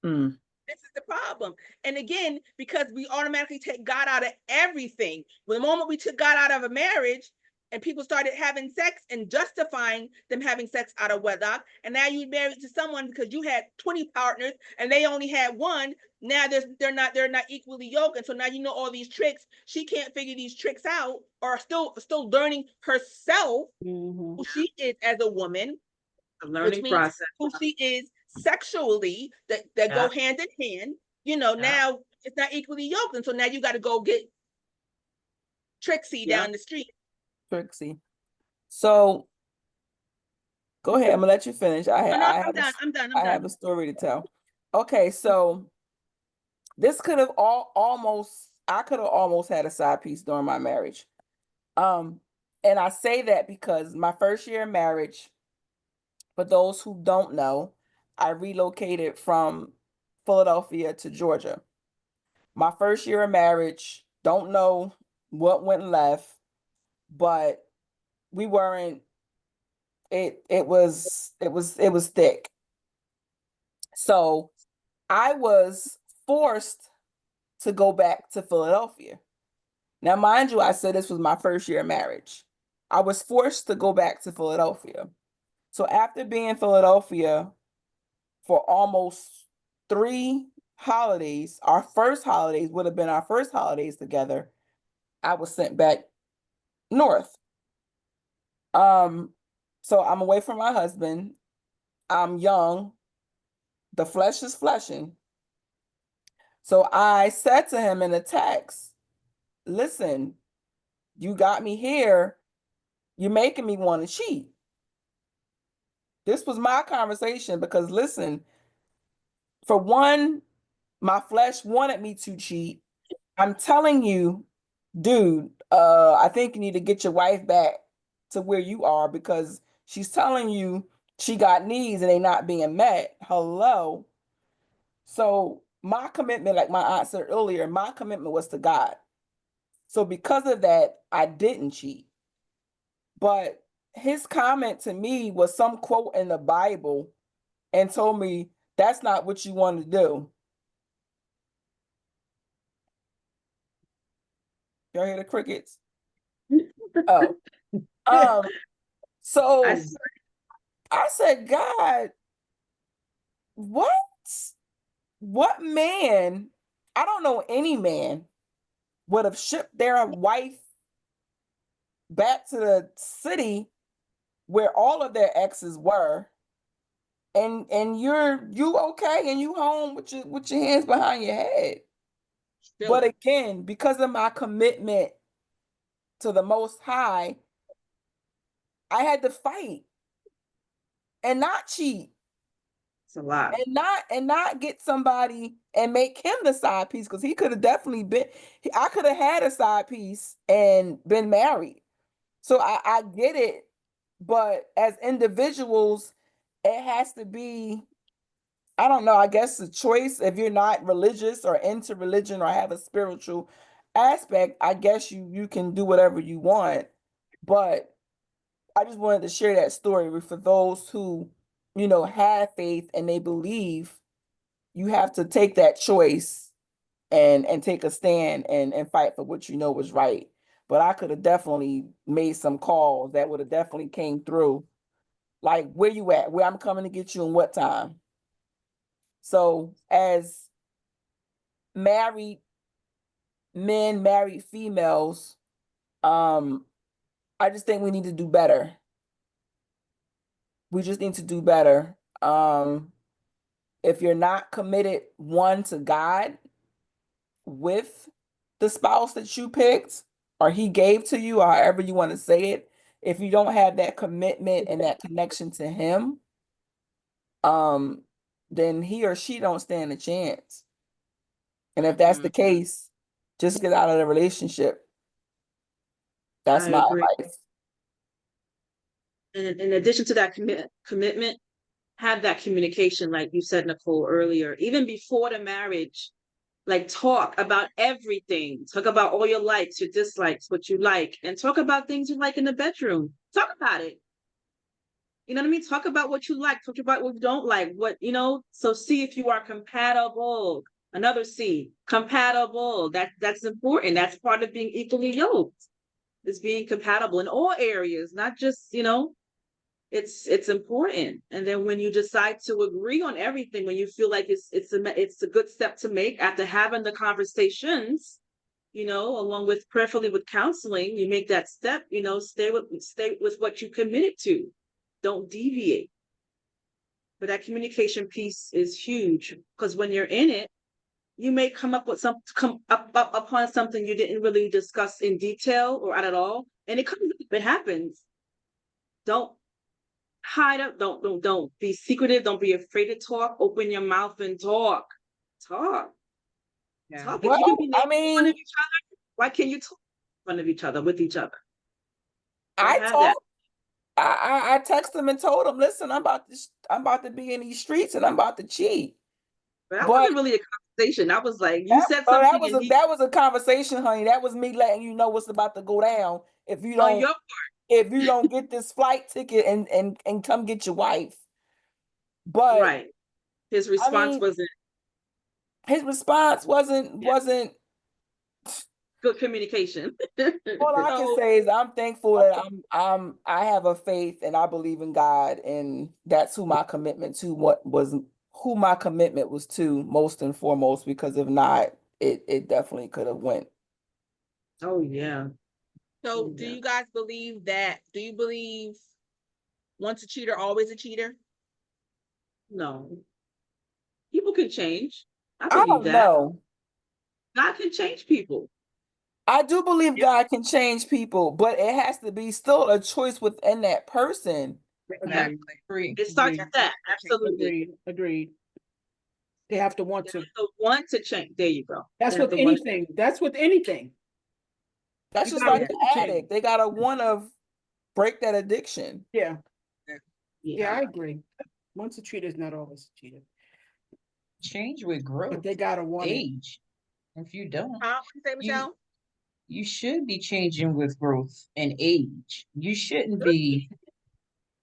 is the problem. And again, because we automatically take God out of everything. The moment we took God out of a marriage and people started having sex and justifying them having sex out of wedlock, and now you're married to someone because you had 20 partners and they only had one. Now they're not equally yoked. And so now all these tricks. She can't figure these tricks out, or still learning herself who she is as a woman. A learning process. Who she is sexually, that go hand in hand. Now it's not equally yoked. And so now you got to go get Trixie down the street. Trixie. So go ahead. I'm gonna let you finish. I'm done. I have a story to tell. Okay, so this could have I could have almost had a side piece during my marriage. And I say that because my first year of marriage, for those who don't know, I relocated from Philadelphia to Georgia. My first year of marriage, don't know what went left, but we weren't, it was thick. So I was forced to go back to Philadelphia. Now, mind you, I said this was my first year of marriage. I was forced to go back to Philadelphia. So after being in Philadelphia for almost 3 holidays, our first holidays would have been our first holidays together, I was sent back north. So I'm away from my husband. I'm young. The flesh is fleshing. So I said to him in a text, listen, you got me here. You're making me want to cheat. This was my conversation because, listen, for one, my flesh wanted me to cheat. I'm telling you, dude, I think you need to get your wife back to where you are because she's telling you she got needs and they not being met. Hello. So my commitment, like my aunt said earlier, my commitment was to God. So because of that, I didn't cheat. But his comment to me was some quote in the Bible and told me that's not what you want to do. Y'all hear the crickets? Oh. So I said, God, what man, I don't know any man would have shipped their wife back to the city where all of their exes were, and you okay and you home with your hands behind your head. Still. But again, because of my commitment to the Most High, I had to fight and not cheat. It's a lot. And not get somebody and make him the side piece, because he could have definitely been. I could have had a side piece and been married. So I get it, but as individuals, it has to be. I don't know. I guess a choice. If you're not religious or into religion or have a spiritual aspect, I guess you can do whatever you want. But I just wanted to share that story for those who, have faith and they believe. You have to take that choice and take a stand and fight for what you know was right. But I could have definitely made some calls that would have definitely came through. Like, where you at? Where I'm coming to get you and what time? So as married men, married females, I just think we need to do better. We just need to do better. If you're not committed, one, to God with the spouse that you picked or he gave to you, or however you want to say it, if you don't have that commitment and that connection to him, then he or she don't stand a chance. And if that's the case, just get out of the relationship. That's my advice. And in addition to that commitment, have that communication, like you said, Nicole, earlier, even before the marriage. Like, talk about everything. Talk about all your likes, your dislikes, what you like, and talk about things you like in the bedroom. Talk about it. You know what I mean? Talk about what you like. Talk about what you don't like. So see if you are compatible. Another C, compatible. That's important. That's part of being equally yoked, is being compatible in all areas, not just, it's important. And then when you decide to agree on everything, when you feel like it's a good step to make after having the conversations, along with prayerfully with counseling, you make that step, stay with what you committed to. Don't deviate. But that communication piece is huge, because when you're in it, you may come up upon something you didn't really discuss in detail or at all, and it happens. Don't hide up. Don't be secretive. Don't be afraid to talk. Open your mouth and talk. Talk. If you can be naked in front of each other, why can't you talk in front of each other, with each other? I talked. I texted him and told him, listen, I'm about to be in these streets and I'm about to cheat. But that wasn't really a conversation. I was like, you said something. That was a conversation, honey. That was me letting you know what's about to go down if you don't. On your part. If you don't get this flight ticket and come get your wife. But right. His response wasn't good communication. All I can say is I'm thankful that I have a faith and I believe in God, and that's who my commitment was to, most and foremost, because if not, it definitely could have went. Oh yeah. So do you guys believe once a cheater, always a cheater? No. People can change. I don't know. God can change people. I do believe God can change people, but it has to be still a choice within that person. It starts with that. Absolutely. Agreed. They have to want to. Want to change. There you go. That's with anything. That's with anything. That's just like the addict. They gotta want to break that addiction. Yeah, I agree. Once a cheater is not always a cheater. Change with growth. But they gotta want age. If you don't, you should be changing with growth and age. You shouldn't be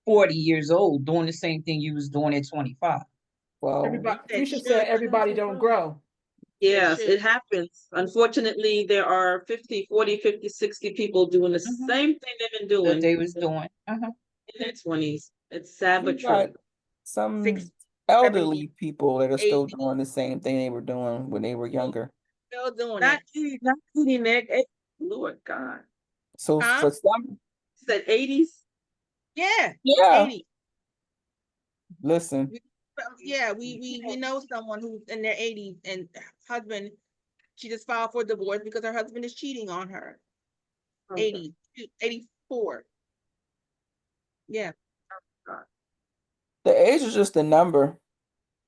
40 years old doing the same thing you was doing at 25. Well, Felicia said everybody don't grow. Yes, it happens. Unfortunately, there are 50, 40, 50, 60 people doing the same thing they've been doing. That they was doing. In their 20s. It's sad but true. Some elderly people that are still doing the same thing they were doing when they were younger. Still doing not eating that. Lord God. So for some, said 80s. Yeah. 80s. Listen. We know someone who's in their 80s and husband. She just filed for divorce because her husband is cheating on her. 84. Yeah. The age is just a number.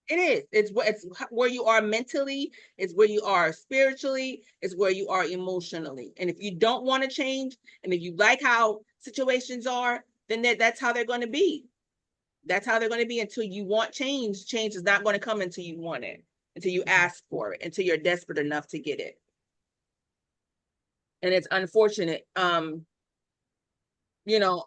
It is. It's where you are mentally, it's where you are spiritually, it's where you are emotionally. And if you don't want to change, and if you like how situations are, then that's how they're going to be. That's how they're going to be until you want change. Change is not going to come until you want it, until you ask for it, until you're desperate enough to get it. And it's unfortunate. You know,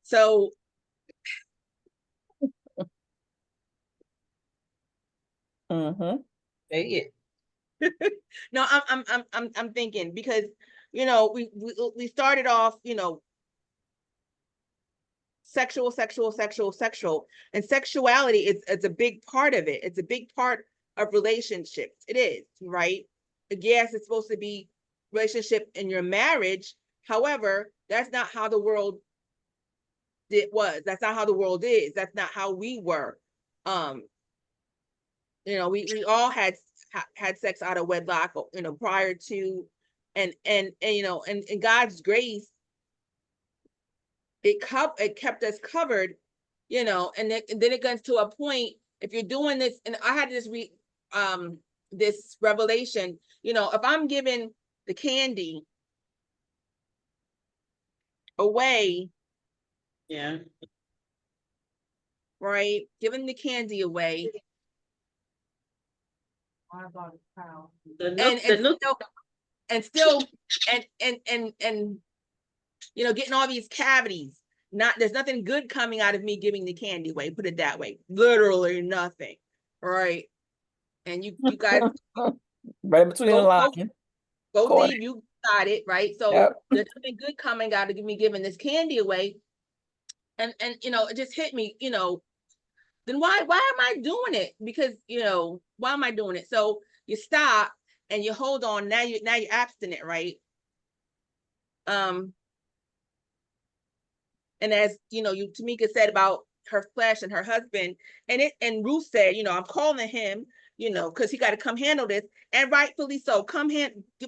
so Say it. no, I'm thinking, because we started off, sexual, and sexuality is a big part of it. It's a big part of relationships. It is, right? Yes, it's supposed to be relationship in your marriage. However, that's not how the world was. That's not how the world is. That's not how we were. We all had sex out of wedlock, prior to, and God's grace, it kept us covered, and then it gets to a point, if you're doing this, and I had this revelation, if I'm giving the candy away, Yeah. right, giving the candy away, and still getting all these cavities. There's nothing good coming out of me giving the candy away, put it that way. Literally nothing. Right. And you guys right between the line. Go deep, you got it, right? So yep. There's nothing good coming out of me giving this candy away. And it just hit me, then why am I doing it? Because why am I doing it? So you stop and you hold on. Now you're abstinent, right? And as Tamika said about her flesh and her husband, and Ruth said, I'm calling him, because he got to come handle this, and rightfully so.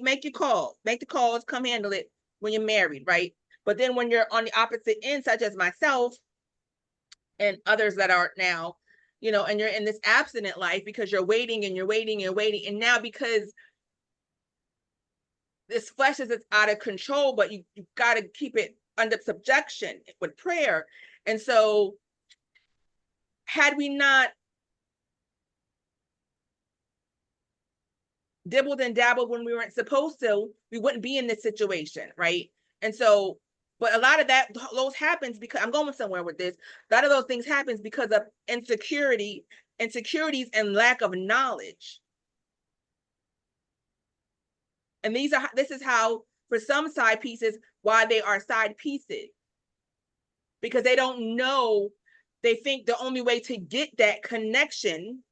Make the calls, come handle it when you're married, right? But then when you're on the opposite end, such as myself and others that are now, and you're in this abstinent life because you're waiting and you're waiting and waiting, and now because this flesh is out of control, but you got to keep it under subjection with prayer. And so had we not dibbled and dabbled when we weren't supposed to, we wouldn't be in this situation, right? And so, but a lot of those happens because, I'm going somewhere with this, a lot of those things happens because of insecurities and lack of knowledge. And this is how, for some side pieces, why they are side pieces. Because they don't know, they think the only way to get that connection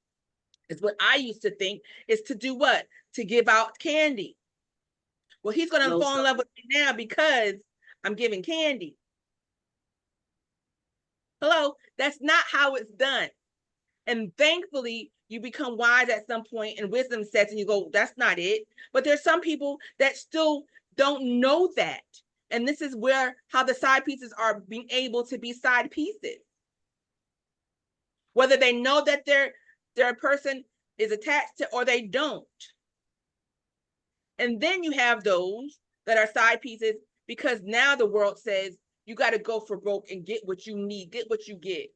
is what I used to think, is to do what? To give out candy. Well, he's going to fall in love with me now because I'm giving candy. Hello, that's not how it's done. And thankfully, you become wise at some point and wisdom sets and you go, that's not it. But there's some people that still don't know that. And this is how the side pieces are being able to be side pieces. Whether they know that their person is attached to, or they don't. And then you have those that are side pieces because now the world says you got to go for broke and get what you need, get what you get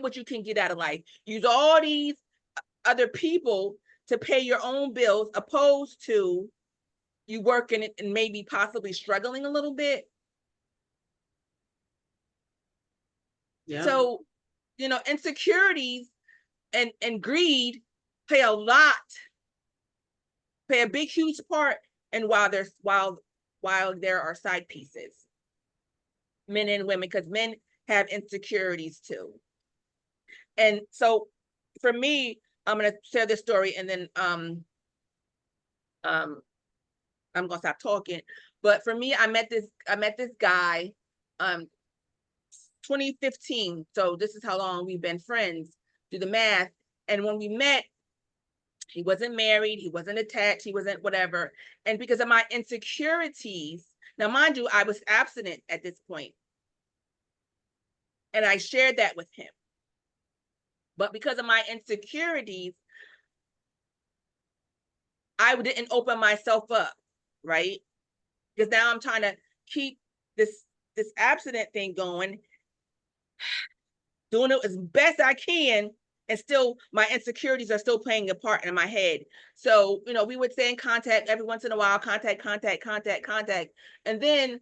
what you can get out of life. Use all these other people to pay your own bills, opposed to you working it and maybe possibly struggling a little bit. Yeah. So, insecurities and greed play a big, huge part. And while there are side pieces, men and women, because men have insecurities too. And so for me, I'm going to share this story and then I'm going to stop talking. But for me, I met this guy 2015. So this is how long we've been friends. Do the math. And when we met, He wasn't married, he wasn't attached, he wasn't whatever. And because of my insecurities, now mind you, I was abstinent at this point. And I shared that with him. But because of my insecurities, I didn't open myself up, right? Because now I'm trying to keep this abstinent thing going, doing it as best I can, and still my insecurities are still playing a part in my head. So, we would stay in contact every once in a while, contact. And then,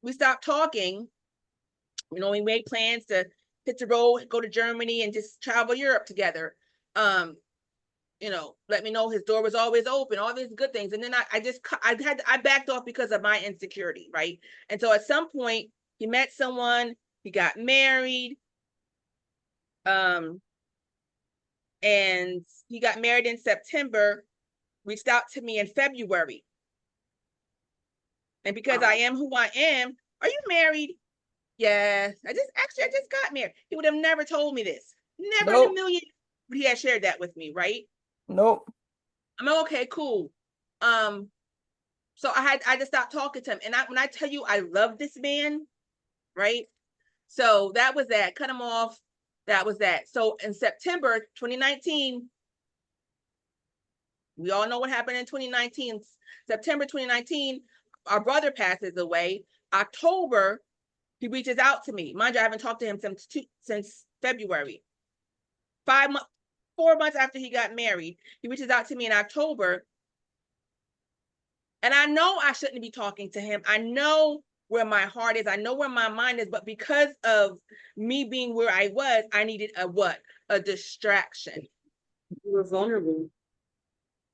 we stopped talking. We made plans to hit the road, go to Germany and just travel Europe together. Let me know his door was always open, all these good things. And then I backed off because of my insecurity, right? And so at some point he met someone, he got married, and he got married in September, reached out to me in February. And because I am who I am, are you married? Yes. I just got married. He would have never told me this. Never in a million would he have shared that with me, right? Nope. I'm like, okay, cool. So I just stopped talking to him. And when I tell you I love this man, right? So that was that. Cut him off. That was that. So in September 2019, we all know what happened in 2019. September 2019, our brother passes away. October, he reaches out to me. Mind you, I haven't talked to him since February. 4 months after he got married, he reaches out to me in October. And I know I shouldn't be talking to him. I know where my heart is. I know where my mind is. But because of me being where I was, I needed a distraction. You were vulnerable.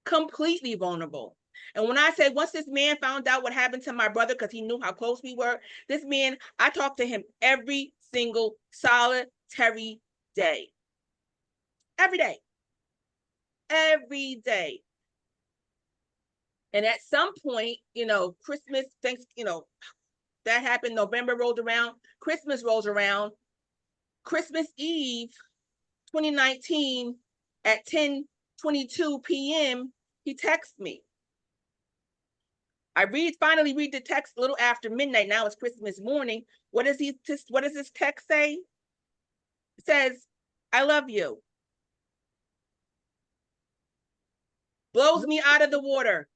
Completely vulnerable. And when I say, once this man found out what happened to my brother, because he knew how close we were, this man, I talked to him every single solitary day. Every day. Every day. And at some point, Christmas, that happened. November rolled around. Christmas rolls around. Christmas Eve, 2019, at 10:22 p.m., he texts me. I finally read the text a little after midnight. Now it's Christmas morning. What does this text say? It says, I love you. Blows me out of the water.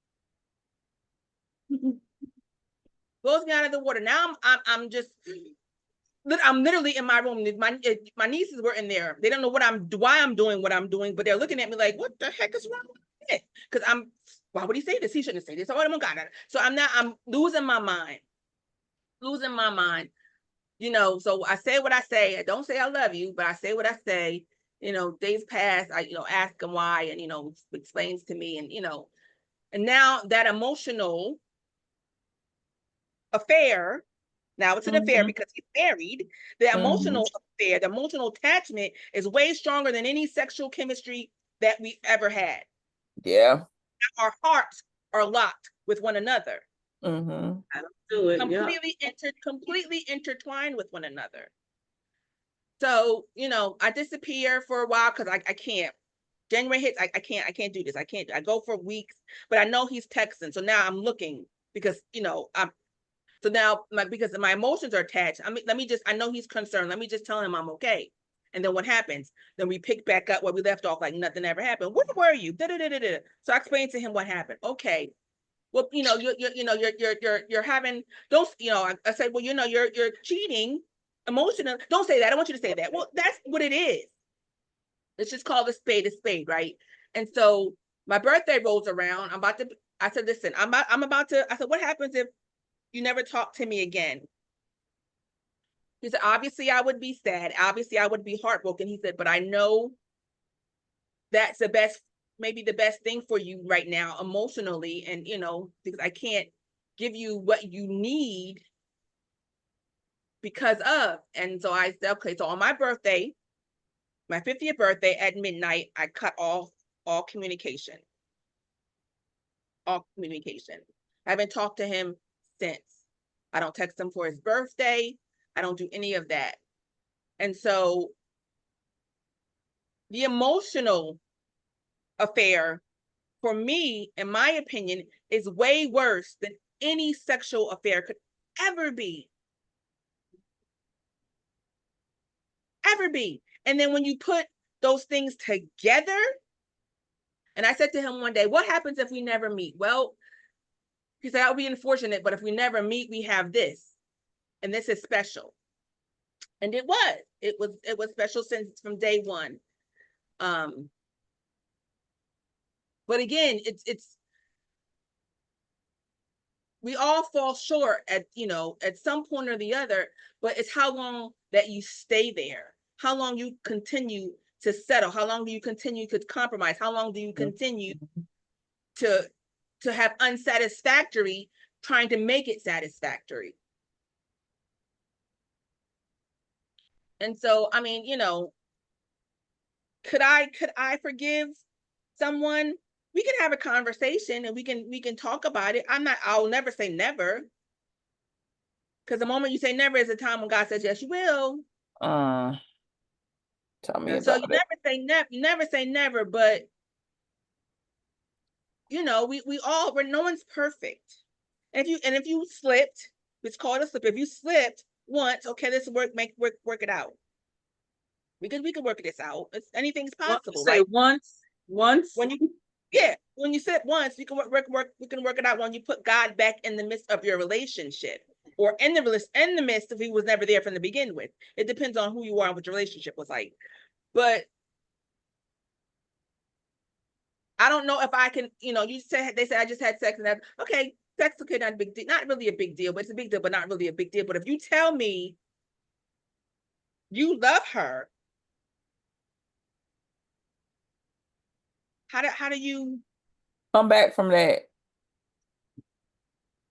Blows me out of the water. Now I'm literally in my room. My nieces were in there. They don't know why I'm doing what I'm doing, but they're looking at me like, what the heck is wrong with it? Because why would he say this? He shouldn't say this. Oh my God. So I'm losing my mind. Losing my mind. So I say what I say. I don't say I love you, but I say what I say. Days pass, I ask him why, and explains to me, and now that emotional affair, now it's an affair because he's married. The emotional affair, the emotional attachment is way stronger than any sexual chemistry that we've ever had. Yeah. Our hearts are locked with one another. I don't do it. Completely intertwined with one another. So, I disappear for a while because I can't. January hits, I can't do this. I go for weeks, but I know he's texting. So now I'm looking because, so now because my emotions are attached. I know he's concerned. Let me just tell him I'm okay. And then what happens? Then we pick back up where we left off like nothing ever happened. Where were you? Da-da-da-da-da. So I explained to him what happened. Okay. Well, you're having, don't, I said, well, you're cheating emotional. Don't say that. I want you to say that. Well, that's what it is. Let's just call a spade, right? And so my birthday rolls around. I said, listen, I said, what happens if you never talk to me again? He said, obviously I would be sad. Obviously I would be heartbroken. He said, but I know that's maybe the best thing for you right now emotionally. And, because I can't give you what you need because of. And so I said, okay, so on my birthday, my 50th birthday at midnight, I cut off all communication. I haven't talked to him since. I don't text him for his birthday. I don't do any of that. And so the emotional affair, for me, in my opinion, is way worse than any sexual affair could ever be. Ever be. And then when you put those things together, and I said to him one day, what happens if we never meet? Well, he said, that would be unfortunate, but if we never meet, we have this. And this is special. And it was special since from day one. But again, it's we all fall short at, at some point or the other, but it's how long that you stay there, how long you continue to settle, how long do you continue to compromise, how long do you continue to have unsatisfactory, trying to make it satisfactory. And so, I mean, could I forgive someone? We can have a conversation and we can talk about it. I'll never say never. Because the moment you say never is the time when God says yes, you will. Tell me and about so it. You never say never, but no one's perfect. And if you slipped, it's called a slip. If you slipped once, okay, let's work it out. We can work this out. Anything's possible, say right? Once. When you slip once, you can we can work it out when you put God back in the midst of your relationship, or in the midst if he was never there from the begin with. It depends on who you are and what your relationship was like. But I don't know if I can, they said I just had sex, and okay, sex, okay, not a big deal, not really a big deal, but it's a big deal, but not really a big deal. But if you tell me you love her, how do you come back from that?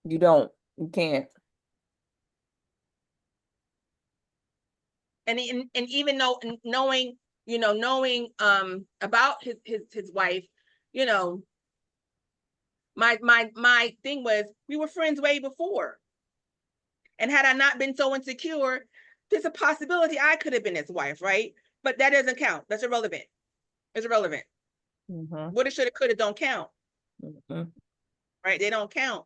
You can't. And even knowing about his wife, my thing was, we were friends way before. And had I not been so insecure, there's a possibility I could have been his wife, right? But that doesn't count. That's irrelevant. It's irrelevant. Mm-hmm. Woulda, shoulda, coulda don't count. Mm-hmm. Right? They don't count.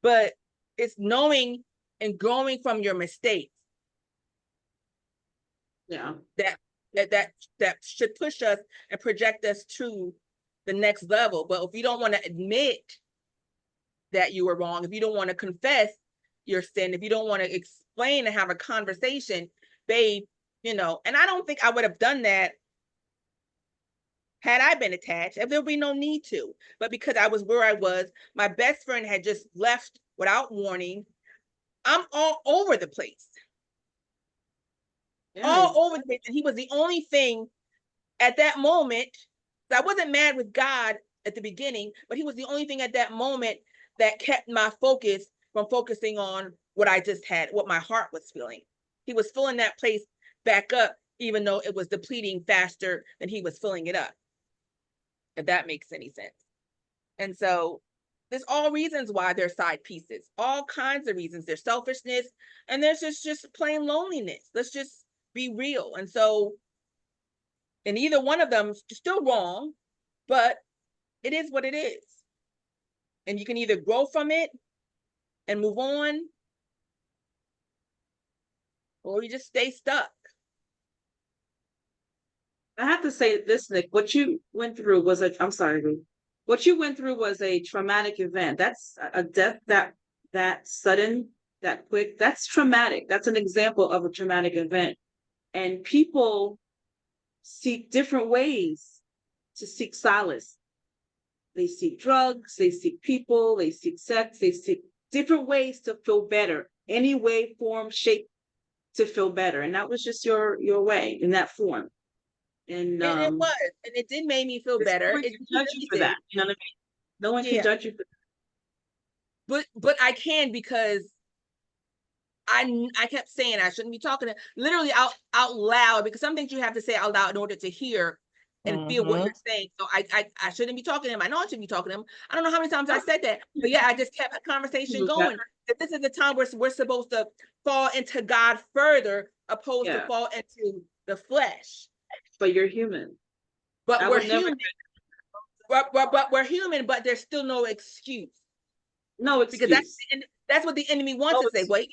But it's knowing and growing from your mistakes. Yeah. That should push us and project us to the next level. But if you don't want to admit that you were wrong, if you don't want to confess your sin, if you don't want to explain and have a conversation, babe, and I don't think I would have done that had I been attached, if there would be no need to. But because I was where I was, my best friend had just left without warning. I'm all over the place. Yeah. All over the place. And he was the only thing at that moment. I wasn't mad with God at the beginning, but he was the only thing at that moment that kept my focus from focusing on what I just had, what my heart was feeling. He was filling that place back up, even though it was depleting faster than he was filling it up. If that makes any sense. And so there's all reasons why they're side pieces, all kinds of reasons. There's selfishness, and there's just plain loneliness. Let's just be real. And so, and either one of them is still wrong, but it is what it is. And you can either grow from it and move on, or you just stay stuck. I have to say this, Nick, what you went through was I'm sorry, Ruth. What you went through was a traumatic event. That's a death that sudden, that quick, that's traumatic. That's an example of a traumatic event. And people seek different ways to seek solace. They seek drugs, they seek people, they seek sex, they seek different ways to feel better, any way, form, shape to feel better. And that was just your way in that form. And it was, and it did make me feel better. No one can judge you for that. You know what I mean? No one can judge you for that. But I can, because I kept saying I shouldn't be talking literally out loud, because some things you have to say out loud in order to hear and feel what you're saying. So I shouldn't be talking to him. I know I shouldn't be talking to him. I don't know how many times I said that, but yeah, I just kept a conversation going. That this is the time where we're supposed to fall into God further, opposed to fall into the flesh. But you're human. But we're human. But we're human, but there's still no excuse. No excuse. Because that's what the enemy wants to say. Well,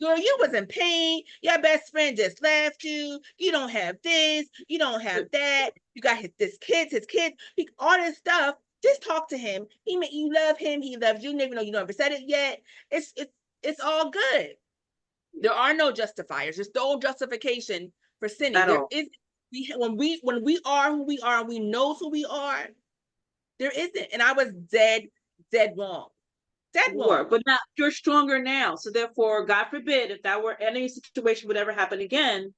girl, you was in pain. Your best friend just left you. You don't have this. You don't have that. You got his kids, all this stuff. Just talk to him. You love him. He loves you. Even though you never said it yet. It's all good. There are no justifiers. There's no justification for sinning. There is when we are who we are and we know who we are, there isn't. And I was dead wrong. But now you're stronger now. So therefore, God forbid, if that were any situation would ever happen again,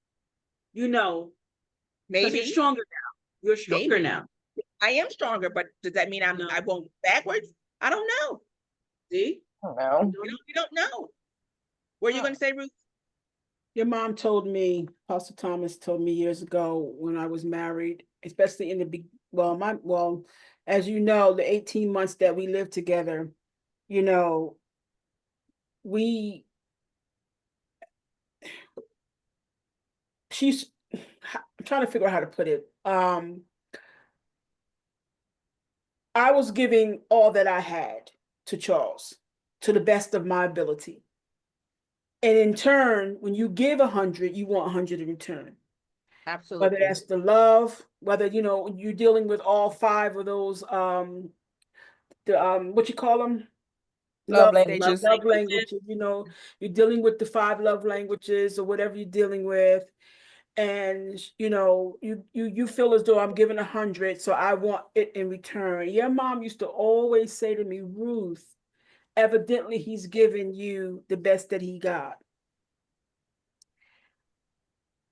maybe you're stronger now. You're stronger now. I am stronger, but does that mean I won't go backwards? I don't know. See? No. We don't know. What are you going to say, Ruth? Your mom told me, Pastor Thomas told me years ago when I was married, especially in the as you know, the 18 months that we lived together, I'm trying to figure out how to put it. I was giving all that I had to Charles to the best of my ability. And in turn, when you give 100, you want 100 in return. Absolutely. Whether that's the love, whether, you're dealing with all 5 of those, what you call them? Love languages. Love languages, you're dealing with the 5 love languages or whatever you're dealing with. And, you feel as though I'm giving 100, so I want it in return. Your mom used to always say to me, Ruth, evidently he's giving you the best that he got.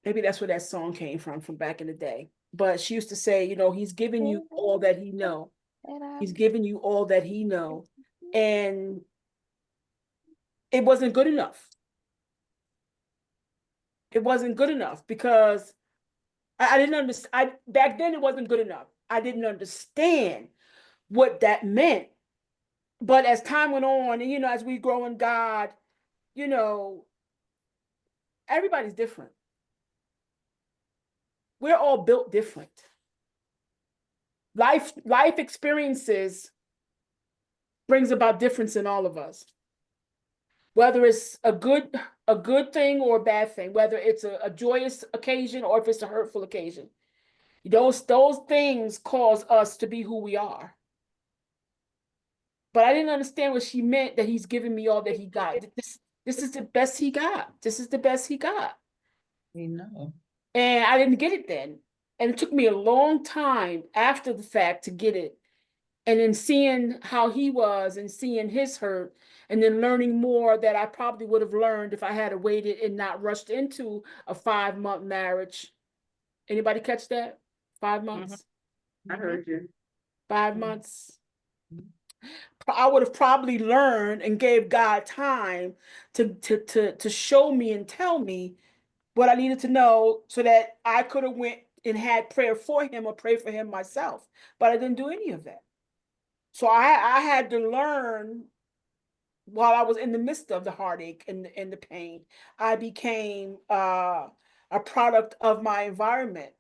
Maybe that's where that song came from back in the day. But she used to say, he's giving you all that he know. He's giving you all that he know. And it wasn't good enough. It wasn't good enough because I didn't understand. Back then it wasn't good enough. I didn't understand what that meant. But as time went on, and as we grow in God, everybody's different. We're all built different. Life experiences brings about difference in all of us. Whether it's a good thing or a bad thing, whether it's a joyous occasion or if it's a hurtful occasion. Those things cause us to be who we are. But I didn't understand what she meant that he's giving me all that he got. This is the best he got. This is the best he got. And I didn't get it then. And it took me a long time after the fact to get it. And then seeing how he was and seeing his hurt and then learning more that I probably would have learned if I had waited and not rushed into a 5-month marriage. Anybody catch that? 5 months? I heard you. 5 months. I would have probably learned and gave God time to show me and tell me what I needed to know so that I could have went and had prayer for him or pray for him myself. But I didn't do any of that. So I had to learn while I was in the midst of the heartache and the pain. I became a product of my environment.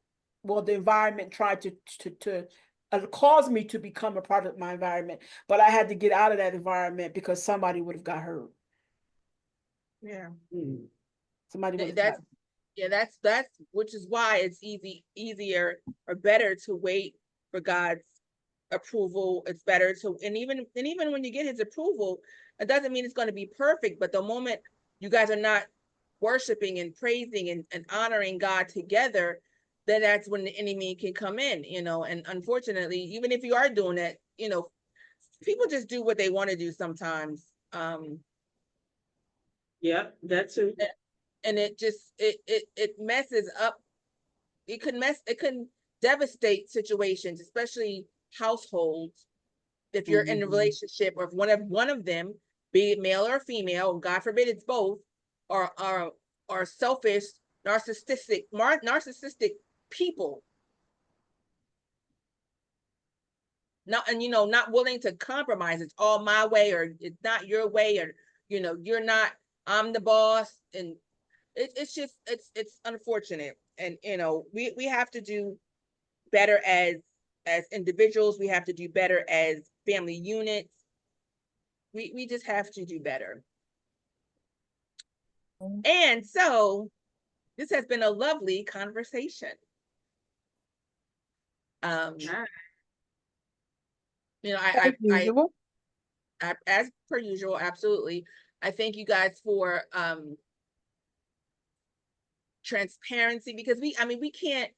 Well, the environment tried to cause me to become a product of my environment, but I had to get out of that environment because somebody would have got hurt. Yeah. Somebody would have got. Yeah, that's which is why it's easier or better to wait for God's approval. It's better to, and even when you get his approval, it doesn't mean it's going to be perfect, but the moment you guys are not worshiping and praising and honoring God together, then that's when the enemy can come in, and unfortunately, even if you are doing that, people just do what they want to do sometimes. Yeah, that's it. And it just it messes up. It can devastate situations, especially households. If you're in a relationship, or if one of them, be it male or female, God forbid it's both, are selfish, narcissistic people. Not willing to compromise. It's all my way, or it's not your way, or you're not. I'm the boss, and it's just it's unfortunate. And we have to do better as as individuals. We have to do better as family units. We just have to do better. And so this has been a lovely conversation. You know, I as per usual, absolutely. I thank you guys for transparency, because we can't,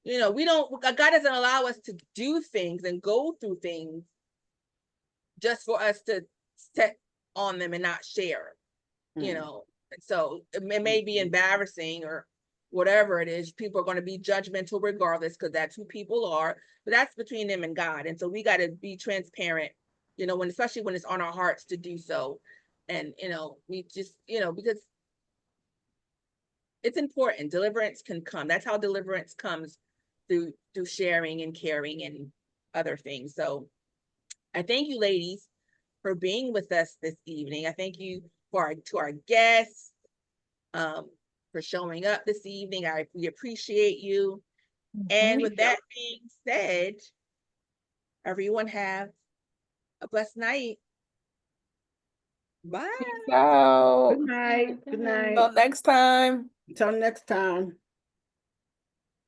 you know, God doesn't allow us to do things and go through things just for us to set on them and not share, you know. So it may be embarrassing or whatever it is. People are going to be judgmental regardless, because that's who people are, but that's between them and God. And so we got to be transparent, you know, especially when it's on our hearts to do so. And, you know, we just, you know, because it's important. Deliverance can come. That's how deliverance comes, through sharing and caring and other things. So I thank you, ladies, for being with us this evening. I thank you to our guests, for showing up this evening. We appreciate you. And with that being said, everyone have a blessed night. Bye. So, Good night. Good night. until next time. Until next time.